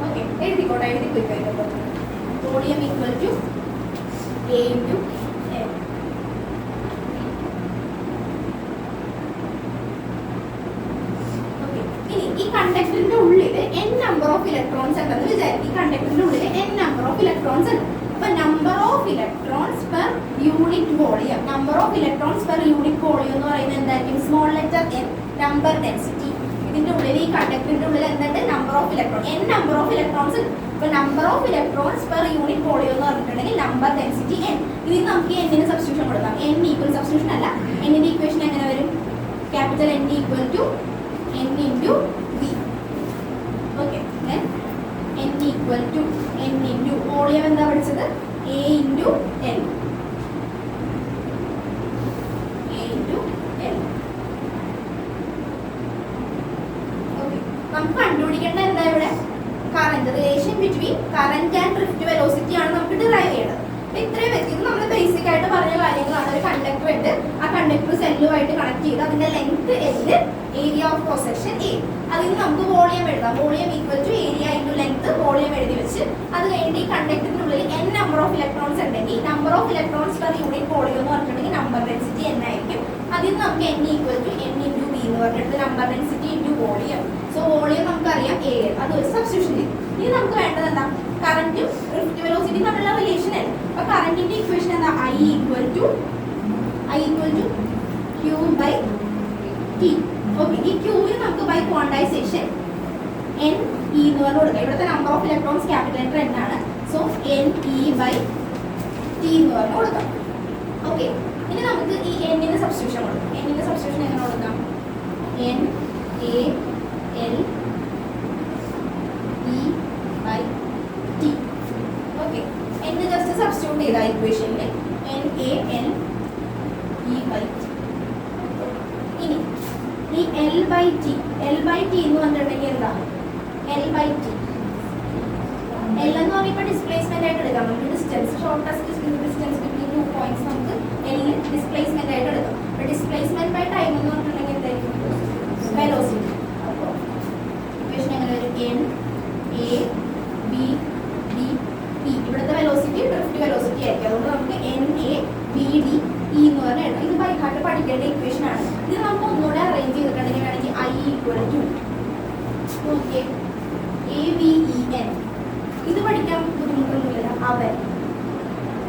Okay, എഴുതിക്കോട്ടെ, എഴുതിക്കോട്ടെ. Volume equal to A into L. Okay, ഇനി ഈ കണ്ടക്ടറിന്റെ ഉള്ളിൽ n നമ്പർ ഓഫ് ഇലക്ട്രോൺസ് ഉണ്ടെന്ന് വിചാരിക്കും. ഈ കണ്ടക്ടറിന്റെ ഉള്ളിൽ n നമ്പർ ഓഫ് ഇലക്ട്രോൺസ് ഉണ്ട്. അപ്പൊ number of electrons per unit volume, number of electrons per unit volume എന്ന് പറയുന്നത് എന്തായിരിക്കും? Small letter n, number density. ഇതിന്റെ ഉള്ളിൽ ഈ കണ്ടക്ടറിന്റെ ഉള്ളിൽ എന്തുണ്ട്? Number of electron, n number of electrons. അപ്പൊ number of electrons per unit volume എന്ന് പറഞ്ഞിട്ടുണ്ടെങ്കിൽ നമ്പർ ഡെൻസിറ്റി n. ഇതിന് നമുക്ക് n സബ്സ്റ്റിറ്റ്യൂഷൻ കൊടുക്കാം. n ഈക്വൽ സബ്സ്റ്റിറ്റ്യൂഷൻ അല്ല, n ന്റെ ഇക്വേഷൻ എങ്ങനെ വരും? Capital N equal to n into v. Okay, n equal to n into volume എന്താ പഠിച്ചത്? a into l. നമുക്ക് കണ്ടുപിടിക്കേണ്ട എന്താ ഇവിടെ? Current, relation between current and drift velocity ആണ് നമുക്ക് ഡിറൈവ് ചെയ്യേണ്ടത്. ഇത്രയും വ്യക്തി നമ്മൾ ബേസിക് ആയിട്ട് പറഞ്ഞ കാര്യങ്ങളാണ്. ഒരു കണ്ടക്ടർ ഉണ്ട്, ആ കണ്ടക്ടർ സെല്ലുമായിട്ട് കണക്ട് ചെയ്ത് അതിന്റെ length L, area of cross section A. അതിന് നമുക്ക് വോളിയം എഴുതാം. Volume equal to area into length. Volume എഴുതി വെച്ച് അത് കഴിഞ്ഞിട്ട് ഈ കണ്ടക്ടറിനുള്ളിൽ n നമ്പർ ഓഫ് ഇലക്ട്രോൺസ് ഉണ്ടെങ്കിൽ number of electrons per unit volume എന്ന് പറഞ്ഞിട്ടുണ്ടെങ്കിൽ നമ്പർ ഡെൻസിറ്റി n ആയിരിക്കും. അതിന് നമുക്ക് n equal to n into v എന്ന് പറഞ്ഞിട്ട് number density into volume. So volume നമുക്കറിയാം A, അത് ഒരു സബ്സ്റ്റിറ്റ്യൂഷൻ ചെയ്യും. ഇനി നമുക്ക് വേണ്ടത് എന്താ? കറന്റും ഡ്രിഫ്റ്റ് വെലോസിറ്റി തമ്മിലുള്ള റിലേഷൻ അല്ലേ? അപ്പൊ കറന്റിന്റെ ഇക്വേഷൻ എന്താ? I equal to Q by T. Okay, ഈ Qന് നമുക്ക് ബൈ ക്വാണ്ടൈസേഷൻ N E എന്ന് പറഞ്ഞ് കൊടുക്കാം. ഇവിടുത്തെ number of electrons capital letter N ആണ്. So N E by T എന്ന് പറഞ്ഞ് കൊടുക്കാം. ഓക്കെ, ഇനി നമുക്ക് ഈ N ന്റെ സബ്സ്റ്റിറ്റ്യൂഷൻ കൊടുക്കാം. N ന്റെ സബ്സ്റ്റിറ്റ്യൂഷൻ എങ്ങനെ കൊടുക്കാം? N A L E by T. Okay, N just substitute ചെയ്ത ഇക്വേഷനിൽ N A L E by T. ഇനി ഈ L by T എന്ന് പറഞ്ഞിട്ടുണ്ടെങ്കിൽ എന്താ? L by T, L എന്ന് പറയുമ്പോൾ ഡിസ്പ്ലേസ്മെന്റ് ആയിട്ട് എടുക്കാം. നമുക്ക് distance, shortest distance between 2 points നമുക്ക് L ഡിസ്പ്ലേസ്മെന്റ് ആയിട്ട് എടുക്കാം. അപ്പോൾ ഡിസ്പ്ലേസ്മെന്റ് ബൈ ടൈം എന്ന് പറഞ്ഞിട്ടുണ്ടെങ്കിൽ എന്തായിരിക്കും? വെലോസിറ്റി. അപ്പോൾ ഇക്വേഷൻ എങ്ങനെ വരും? N A B D E. ഇവിടുത്തെ വെലോസിറ്റി ഡ്രിഫ്റ്റ് വെലോസിറ്റി ആയിരിക്കും. അതുകൊണ്ട് നമുക്ക് N A B D E എന്ന് പറഞ്ഞാൽ എഴുതാം. ഇത് ബൈ ഹാർട്ട് പഠിക്കേണ്ട ഇക്വേഷൻ ആണ്. ഇത് നമുക്ക് ഒന്നുകൂടെ അറേഞ്ച് ചെയ്തിട്ടുണ്ടെങ്കിൽ വേണമെങ്കിൽ I ഈക്വൽ ടു നോക്കിയേ A V E N. ഇത് പഠിക്കാൻ ബുദ്ധിമുട്ടൊന്നുമില്ല. അവൻ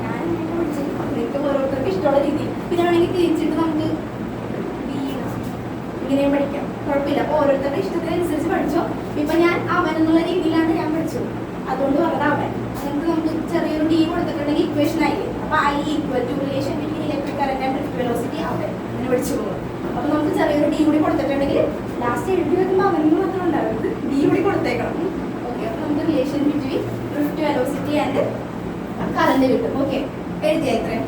ഞാൻ പഠിച്ചിട്ട് ഓരോരുത്തർക്ക് ഇഷ്ടമുള്ള രീതി. പിന്നെ വേണമെങ്കിൽ തിരിച്ചിട്ട് നമുക്ക് ഇങ്ങനെയും പഠിക്കാം, കുഴപ്പമില്ല. അപ്പോൾ ഓരോരുത്തരുടെ ഇഷ്ടത്തിനനുസരിച്ച് പഠിച്ചോ. ഇപ്പൊ ഞാൻ അവൻ എന്നുള്ള രീതിയിലാണ് ഞാൻ പഠിച്ചത്, അതുകൊണ്ട് പറഞ്ഞ അവൻ. എന്നിട്ട് നമുക്ക് ചെറിയൊരു ഡി കൊടുത്തിട്ടുണ്ടെങ്കിൽ ഇക്വേഷൻ ആയില്ലേ? അപ്പൊ I equal to relation between electric current and drift velocity അവൻ അങ്ങനെ പഠിച്ചു പോകും. അപ്പൊ നമുക്ക് ചെറിയൊരു ഡി കൂടി കൊടുത്തിട്ടുണ്ടെങ്കിൽ ലാസ്റ്റ് എഴുതി വെക്കുമ്പോൾ അവനെന്ന് മാത്രം ഉണ്ടാവരുത്, ഡി കൂടി കൊടുത്തേക്കണം. ഓക്കെ, അപ്പൊ നമുക്ക് relation between drift velocity and current കിട്ടും. ഓക്കെ, എഴുതിയ ഇത്രയും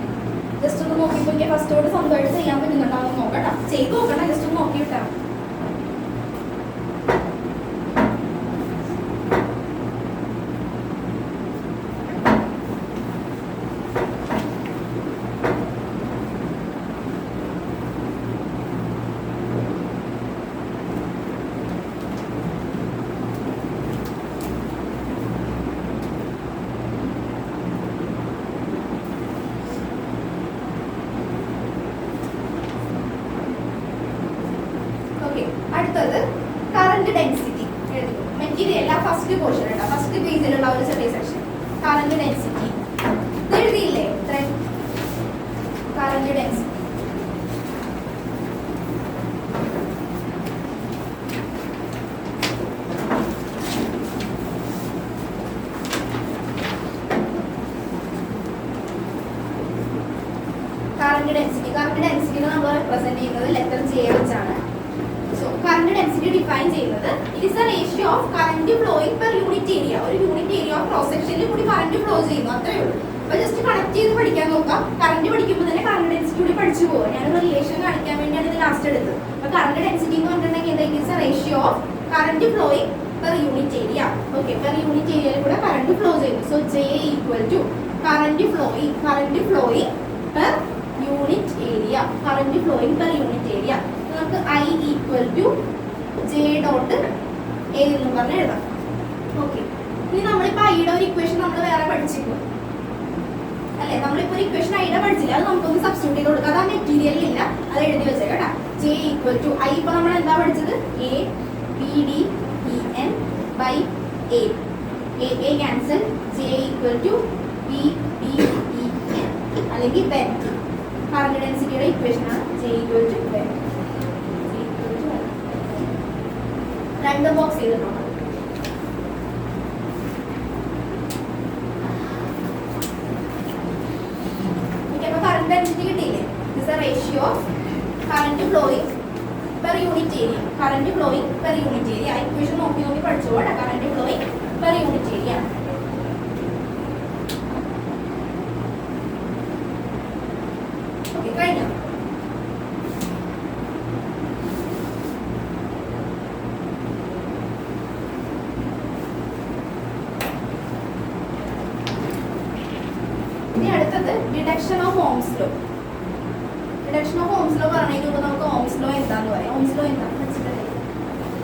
ജസ്റ്റ് ഒന്ന് നോക്കിയപ്പോൾ ഫസ്റ്റോട് സ്വന്തമായിട്ട് ചെയ്യാൻ പറ്റുന്നുണ്ടാവും നോക്കട്ടെ, ചെയ്ത് നോക്കട്ടെ, ജസ്റ്റ് ഒന്ന് നോക്കിയിട്ടാണ്. അടുത്തത് കറന്റ് ഡെൻസിറ്റി എഴുതിക്കും. മെറ്റീരിയൽ ഫസ്റ്റ് പോർഷൻ കേട്ടോ, ഫസ്റ്റ് പേജിലുള്ള ഒരു ചെറിയ സെക്ഷൻ കറന്റ് ഡെൻസിറ്റി ഇത് എഴുതിയില്ലേ? കറന്റ് ഡെൻസിറ്റി കറന്റ് ഡെൻസിറ്റി നമ്മൾ റെപ്രസെന്റ് ചെയ്യുന്നത് ലെറ്റർ J വെച്ചാണ്. So current current density define ചെയ്യുന്നത് it is a ratio of current flowing per unit area. ഒരു യൂണിറ്റ് ഏരിയ ഓഫ് ക്രോസ് സെക്ഷനിൽ കൂടി കറന്റ് ഫ്ലോ ചെയ്യുന്നു, അത്രേ ഉള്ളൂ. അപ്പൊ ജസ്റ്റ് കണക്ട് ചെയ്ത് പഠിക്കാൻ നോക്കാം. കറന്റ് പഠിക്കുമ്പോൾ തന്നെ കറന്റ് ഡെൻസിറ്റി കൂടി പഠിച്ചു പോകും. ഞാനൊരു റിലേഷൻ കാണിക്കാൻ വേണ്ടിയാണ് ഇത് ലാസ്റ്റ് എടുത്തത്. അപ്പൊ കറന്റ് ഡെൻസിറ്റി എന്ന് പറഞ്ഞിട്ടുണ്ടെങ്കിൽ it is a ratio of current flowing per unit area. Okay, per unit ഏരിയയിൽ കൂടെ കറന്റ് ഫ്ലോ ചെയ്യുന്നു. So J equal to current flowing per unit area. Current flowing per unit area. നമുക്ക് I equal to J dot A എന്ന് പറഞ്ഞ് എഴുതാം. ഓക്കെ, ഇനി നമ്മളിപ്പോൾ ഐയുടെ ഒരു ഇക്വേഷൻ നമ്മൾ വേറെ പഠിച്ചിരുന്നു അല്ലേ? നമ്മളിപ്പോൾ ഒരു ഇക്വേഷൻ ഐയുടെ പഠിച്ചില്ല, അത് നമുക്കൊന്ന് സബ്സ്റ്റിറ്റ്യൂട്ട് ചെയ്ത് കൊടുക്കാം. അത് ആ മെറ്റീരിയലിൽ ഇല്ല, അത് എഴുതി വെച്ചേക്കാം കേട്ടോ. J ഈക്വൽ ടു I ഇപ്പോൾ നമ്മൾ എന്താ പഠിച്ചത്? A B D E N by A. A cancel. J equal to B D E N അല്ലെങ്കിൽ ബെൻഡ്. കറന്റ് ഡെൻസിറ്റിയുടെ ഇക്വേഷൻ ആണ് J ഈക്വൽ ടു ബെൻഡ്. രണ്ട് ബോക്സ് ചെയ്തിട്ടുണ്ട്. കറന്റ് ഡെൻസിറ്റി കിട്ടിയില്ലേ? This a ratio of current flowing per unit area. Current flowing per unit area. Equation നോക്കി പഠിച്ചോട്ടെ. Current flowing per unit area. Okay, കഴിഞ്ഞോ? ഇനി അടുത്തത് deduction of Ohm's law. Deduction of Ohm's law പറഞ്ഞതിന് മുമ്പ് നമുക്ക് ഓംസ് ലോ എന്താന്ന് പറയാം. ഓംസ് ലോ എന്താ പഠിച്ചിട്ടല്ലേ?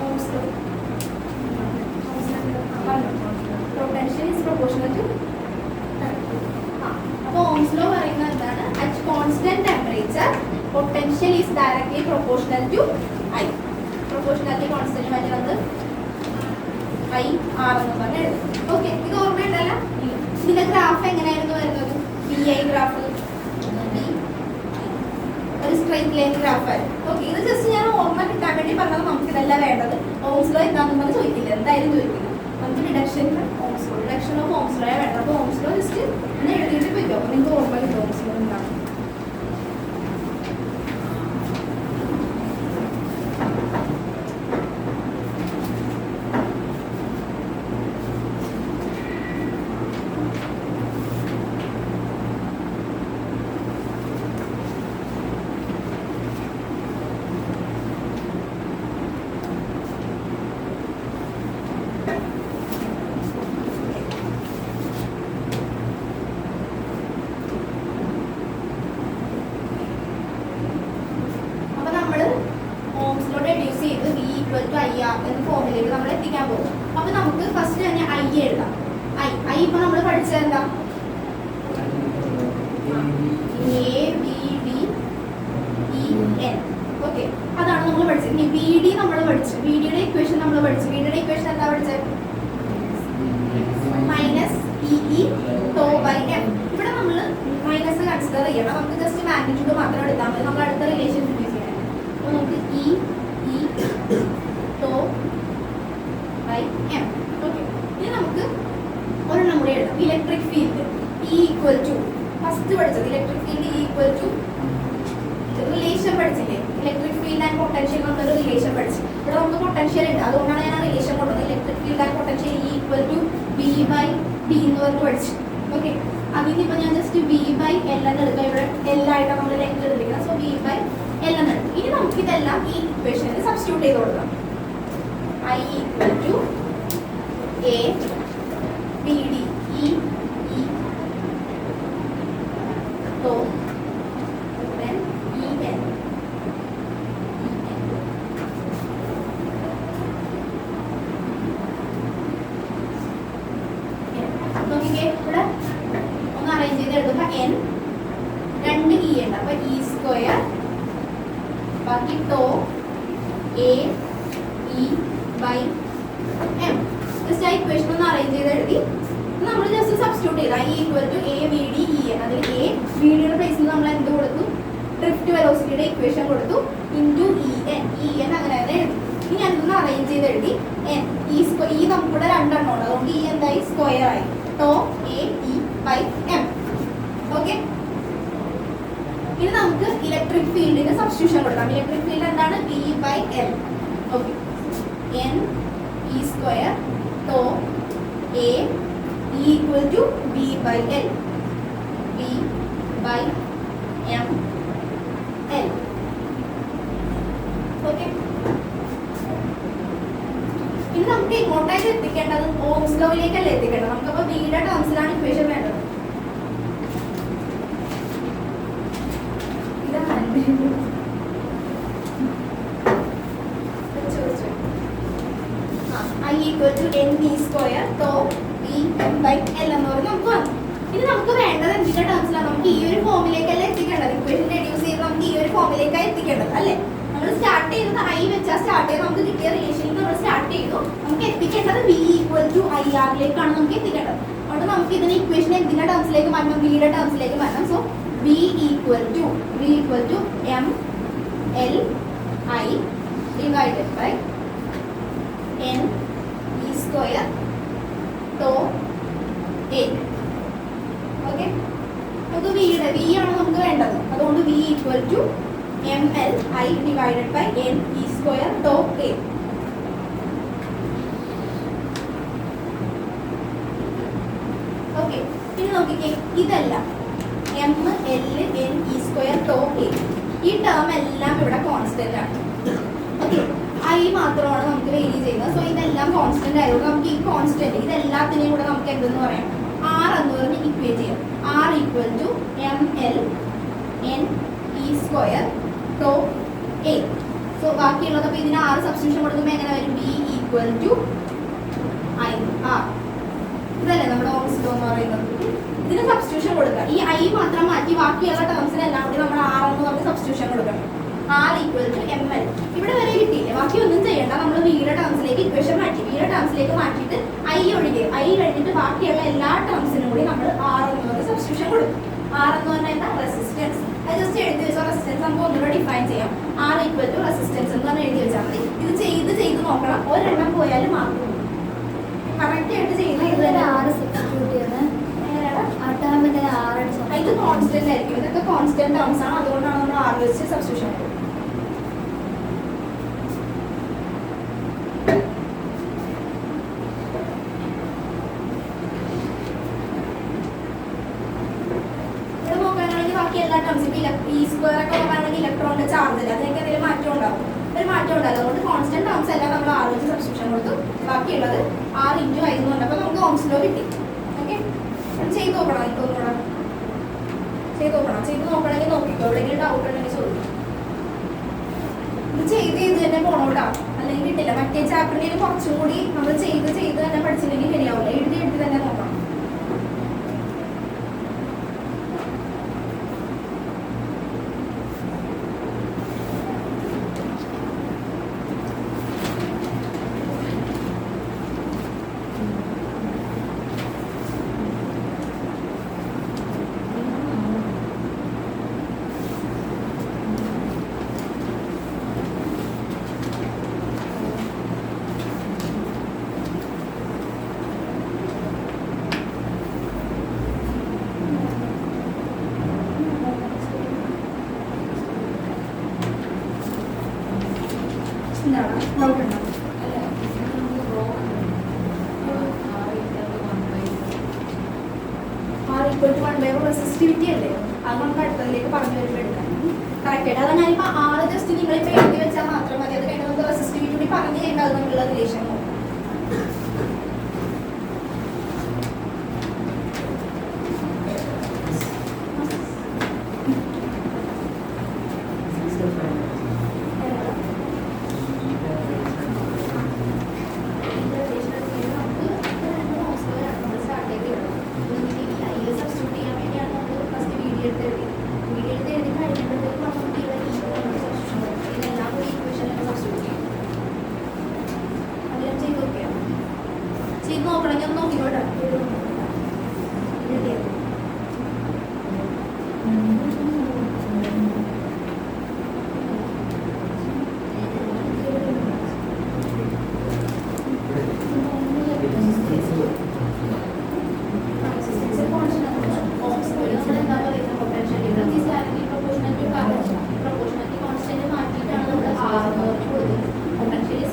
Ohm's law potential is proportional to. അപ്പോൾ ഓംസ് ലോ പറയുന്നത് എന്താണ്? At constant temperature potential is directly proportional to I. Proportionality constant മാറ്റി നമ്മൾ I R എന്ന് പറഞ്ഞ് എഴുതും. ഓക്കെ, ഇത് ഓർമ്മയുണ്ടല്ലോ? ഇതിന്റെ ഗ്രാഫ് എങ്ങനെയായിരുന്നു വരുന്നത്? BI ഗ്രാഫ്, ഒരു സ്ട്രെയിറ്റ് ലൈൻ ഗ്രാഫ് ആയിരുന്നു. ഓക്കെ, ഇത് ജസ്റ്റ് ഞാൻ ഓർമ്മ കിട്ടാൻ വേണ്ടി പറഞ്ഞത്. നമുക്ക് ഇതെല്ലാം വേണ്ടത്. ഓംസ് ലോ എന്താണെന്ന് പറഞ്ഞ് ചോദിക്കില്ല, എന്തായാലും ചോദിക്കില്ല. നമുക്ക് deduction Ohm's law, deduction of Ohm's ലോയാണ് വേണ്ടത്. അപ്പോൾ ഓംസ് ലോ ജസ്റ്റ് ഒന്ന് എഴുതിയിട്ട് പോയിക്കോ. അപ്പോൾ നിങ്ങൾക്ക് ഓർമ്മ കിട്ടും ഓംസ് ലോ എന്താണ്. എന്ന ഫോമിലേക്ക് നമ്മൾ എത്തിക്കാൻ പോകും. അപ്പൊ നമുക്ക് ഫസ്റ്റ് തന്നെ I എഴുതാം. I ഇപ്പൊ നമ്മൾ പഠിച്ചത് എന്താ? ABDEN. ഓക്കെ, അതാണ് നമ്മൾ പഠിച്ചത്. ഇനി BD നമ്മൾ പഠിച്ചു. BDയുടെ ഇക്വേഷൻ നമ്മൾ പഠിച്ചു. BDയുടെ ഇക്വേഷൻ എന്താ പഠിച്ചത്? -EE τ/m. ഇവിടെ നമ്മൾ മൈനസ് കൺസിഡർ ചെയ്യണം. നമുക്ക് ജസ്റ്റ് മാഗ്നിറ്റ്യൂഡ് മാത്രം എടുത്താൽ മതി. നമ്മൾ അടുത്ത റിലേഷൻ യൂസ് ചെയ്യണം. അപ്പോൾ നമുക്ക് E τ/m. ഓക്കെ, ഇനി നമുക്ക് ഒരെണ്ണം കൂടി എഴുതാം. Electric field E equal to first പഠിച്ചത്. Electric field E equal to relation പഠിച്ചില്ലേ? ഇലക്ട്രിക് ഫീൽഡ് ആൻഡ് പൊട്ടൻഷ്യൽ നമ്മളൊരു റിലേഷൻ പഠിച്ചു. ഇവിടെ നമുക്ക് പൊട്ടൻഷ്യൽ ഉണ്ട്, അതുകൊണ്ടാണ് ഞാൻ റിലേഷൻ കൊണ്ടുവന്നത്. Electric field and potential E equal to V/D എന്ന് പറഞ്ഞ് പഠിച്ചു. ഓക്കെ, അതിനിപ്പോൾ ഞാൻ ജസ്റ്റ് V/L എന്ന് എടുക്കാം. ഇവിടെ L ആയിട്ടാണ് നമ്മൾ ലെങ്ത് എടുത്തിരിക്കുന്നത്. സോ V/L എന്ന് എടുക്കും. ഇനി നമുക്ക് ഇതെല്ലാം ഈ ഇക്വേഷനിൽ സബ്സ്റ്റിറ്റ്യൂട്ട് ചെയ്ത് കൊടുക്കാം. I equal to ABD E तो then EN നോക്കിക്കേ, ഇവിടെ ഒന്ന് അറേഞ്ച് ചെയ്ത് എടുക്കുക. N രണ്ട് E ഉണ്ട്. അപ്പൊ E² ബാക്കി ടോ AE/m. ജസ്റ്റ് ആ ഇക്വേഷൻ ഒന്ന് അറേഞ്ച് ചെയ്ത് എഴുതി. നമ്മൾ ജസ്റ്റ് സബ്സ്റ്റിറ്റ്യൂട്ട് ചെയ്ത് I ഈക്വൽ ടു ABDEN. അതിൽ ABDയുടെ പ്ലേസിൽ നമ്മൾ എന്ത് കൊടുത്തു? ഡ്രിഫ്റ്റ് വെലോസിറ്റിയുടെ ഇക്വേഷൻ കൊടുത്തു ഇൻറ്റു EN അങ്ങനെ തന്നെ എഴുതി. ഇനി ഞാനിതൊന്ന് അറേഞ്ച് ചെയ്ത് എഴുതി. E നമുക്കിവിടെ രണ്ടെണ്ണം ഉണ്ട്, അതുകൊണ്ട് E എന്തായി? സ്ക്വയർ ആയി. To AE/m. ഓക്കെ, ഇനി നമുക്ക് ഇലക്ട്രിക് ഫീൽഡിന് സബ്സ്റ്റിറ്റ്യൂഷൻ കൊടുക്കാം. ഇലക്ട്രിക് ഫീൽഡ് എന്താണ്? V/L. Okay. N E square tau A equal to V by L, V by M L. Okay. ഇനി നമുക്ക് ഇങ്ങോട്ടേക്ക് എത്തിക്കേണ്ടത് ഓംസ് ലോയിലേക്കല്ലേ എത്തിക്കേണ്ടത്. നമുക്കപ്പോൾ ബിയുടെ ടേംസിലാണ് ഇക്വേഷൻ വേണ്ടത്. I equal to n e square tau b m by l എന്ന് പറഞ്ഞ് നമുക്ക് വന്നു. ഇനി നമുക്ക് വേണ്ടത് എന്തിന്റെ ടേംസിലാണ്? നമുക്ക് ഈ ഒരു ഫോമിലേക്കല്ലേ എത്തിക്കേണ്ടത്. ഇക്വേഷൻ റെഡ്യൂസ് ചെയ്ത് നമുക്ക് ഈ ഒരു ഫോമിലേക്കാണ് എത്തിക്കേണ്ടത് അല്ലേ. നമ്മൾ സ്റ്റാർട്ട് ചെയ്തത് ഐ വെച്ചാൽ സ്റ്റാർട്ട് ചെയ്ത് നമുക്ക് കിട്ടിയ റിലേഷനിൽ നമ്മൾ സ്റ്റാർട്ട് ചെയ്തു. നമുക്ക് എത്തിക്കേണ്ടത് ബി ഈക്വൽ ടു ഐ ആറിലേക്കാണ് നമുക്ക് എത്തിക്കേണ്ടത്. അതുകൊണ്ട് നമുക്ക് ഇതിന് ഇക്വേഷൻ എന്തിന്റെ ടേംസിലേക്ക് മാറ്റണം? ബിയുടെ ടേംസിലേക്ക് മാറ്റണം. So b equal to m l I divided by n e square tau a. Okay. നമുക്ക് v ആണ് നമുക്ക് വേണ്ടത്. അതുകൊണ്ട് v equal to m l I divided by n e square tau a. Okay. ഇനി നോക്കിക്കേ, ഇതല്ല m l n e square tau a. ഈ ടേം എല്ലാം ഇവിടെ കോൺസ്റ്റന്റ് ആണ്. ഓക്കെ. ഐ മാത്രമാണ് നമുക്ക് വേരി ചെയ്യുന്നത്. സോ ഇതെല്ലാം കോൺസ്റ്റന്റ് ആയതുകൊണ്ട് നമുക്ക് ഈ കോൺസ്റ്റന്റ് ഇതെല്ലാത്തിനെയും കൂടെ നമുക്ക് എന്തെന്ന് പറയാം? ആർ എന്ന് പറഞ്ഞ് ഇക്വേറ്റ് ചെയ്യാം. R equal to M L N E square tau A. So ബാക്കിയുള്ളത് അപ്പോൾ ഇതിന് ആറ് സബ്സ്റ്റിറ്റ്യൂഷൻ കൊടുക്കുമ്പോൾ എങ്ങനെ വരും? V equal to I R. ഇതല്ലേ നമ്മുടെ ഓംസ് ലോ എന്ന് പറയുന്നത്. ഇതിന് സബ്സ്റ്റിറ്റ്യൂഷൻ കൊടുക്കുക. ഈ ഐ മാത്രം മാറ്റി ബാക്കിയുള്ള ടേംസിനെല്ലാം കൂടി നമ്മൾ ആർ എന്ന് പറഞ്ഞ് സബ്സ്റ്റിറ്റ്യൂഷൻ കൊടുക്കണം. R equal to M L. ഇവിടെ വരെ കിട്ടിയില്ലേ? ബാക്കി ഒന്നും ചെയ്യണ്ട. നമ്മൾ വിയുടെ ടേംസിലേക്ക് ഇക്വേഷൻ മാറ്റി. വിയുടെ ടേംസിലേക്ക് മാറ്റിയിട്ട് ഐ ഒഴികെ ഐ കഴിഞ്ഞിട്ട് ബാക്കിയുള്ള എല്ലാ ടേംസിനും കൂടി നമ്മൾ ആർ എന്ന് പറഞ്ഞ് സബ്സ്റ്റിറ്റ്യൂഷൻ കൊടുക്കും. ആർ എന്ന് പറഞ്ഞാൽ എന്താ? റെസിസ്റ്റൻസ്. അത് ജസ്റ്റ് എഴുതി വെച്ചാൽ റെസിസ്റ്റൻസ് നമുക്ക് ഒന്നുകൂടെ ഡിഫൈൻ ചെയ്യാം. ആർ ഈക്വൽ ടു റെസിസ്റ്റൻസ് എന്ന് പറഞ്ഞ് എഴുതി വെച്ചാൽ മതി. ഇത് ചെയ്ത് നോക്കണം. ഒരെണ്ണം പോയാലും മാർക്ക് കറക്റ്റ് ആയിട്ട് ചെയ്യുന്ന ഇത് തന്നെ. ആറ് സബ്സ്റ്റിറ്റ്യൂട്ട് ചെയ്യുന്നത് ഇത് കോൺസ്റ്റന്റ് ആയിരിക്കും. ഇതൊക്കെ കോൺസ്റ്റന്റ് ടേംസ് ആണ്. അതുകൊണ്ടാണ് നമ്മൾ ആർ വെച്ച് സബ്സ്റ്റിറ്റ്യൂഷൻ ചെയ്യുന്നത്. ഇവിടെ നോക്കുകയാണെങ്കിൽ ബാക്കി എല്ലാ ടേംസും ഈ സ്ക്വയർ ഒക്കെ നോക്കുകയാണെങ്കിൽ ഇലക്ട്രോണിന്റെ ചാർജ് ഇല്ല. അതിനൊക്കെ എന്തെങ്കിലും മാറ്റം ഉണ്ടാവും? ഒരു മാറ്റം ഉണ്ടാവില്ല. അതുകൊണ്ട് കോൺസ്റ്റന്റ് ടേംസ് എല്ലാം നമ്മൾ ആർ വെച്ച് സബ്സ്റ്റിറ്റ്യൂഷൻ കൊടുത്തു. ബാക്കിയുള്ളത് ആർ ഇൻറ്റു ഐ എന്ന് പറഞ്ഞപ്പോൾ നമുക്ക് ഓംസ് ലോ കിട്ടി. ഓക്കെ. ചെയ്ത് നോക്കണം. ഇതൊന്നുകൂടെ ചെയ്ത് നോക്കണമെങ്കിൽ നോക്കിക്കോ. എവിടെയെങ്കിലും ഡൗട്ട് ഉണ്ടെങ്കിൽ ചോദിക്കും. ഇത് ചെയ്ത് തന്നെ പോണോട്ടാ, അല്ലെങ്കിൽ കിട്ടില്ല. മറ്റേ ചാപ്റ്ററിൽ കുറച്ചും കൂടി നമ്മൾ ചെയ്ത് തന്നെ പഠിച്ചില്ലെങ്കിൽ ശരിയാവില്ല. എഴുതി തന്നെ നോക്കണം. ഡൗട്ട് ഉണ്ടോ? റെസിസ്റ്റിവിറ്റി അല്ലേ, അത് നമുക്ക് അടുത്തതിലേക്ക് പറഞ്ഞു വരുമ്പോൾ എടുക്കാം. കറക്റ്റ് ആയിട്ട്. അതാണ് ഞാനിപ്പോൾ ആറ് ജസ്റ്റ് നിങ്ങളിപ്പോൾ എഴുതി വെച്ചാൽ മാത്രം മതി. അത് കഴിഞ്ഞ് നമുക്ക് റെസിസ്റ്റിവിറ്റി കൂടി പറഞ്ഞു കഴിഞ്ഞാൽ അത് തമ്മിലുള്ള റിലേഷൻ നോക്കാം. നോക്കണമെങ്കിൽ ഒന്ന് നോക്കിക്കോട്ടെ. പൊട്ടൻഷ്യലി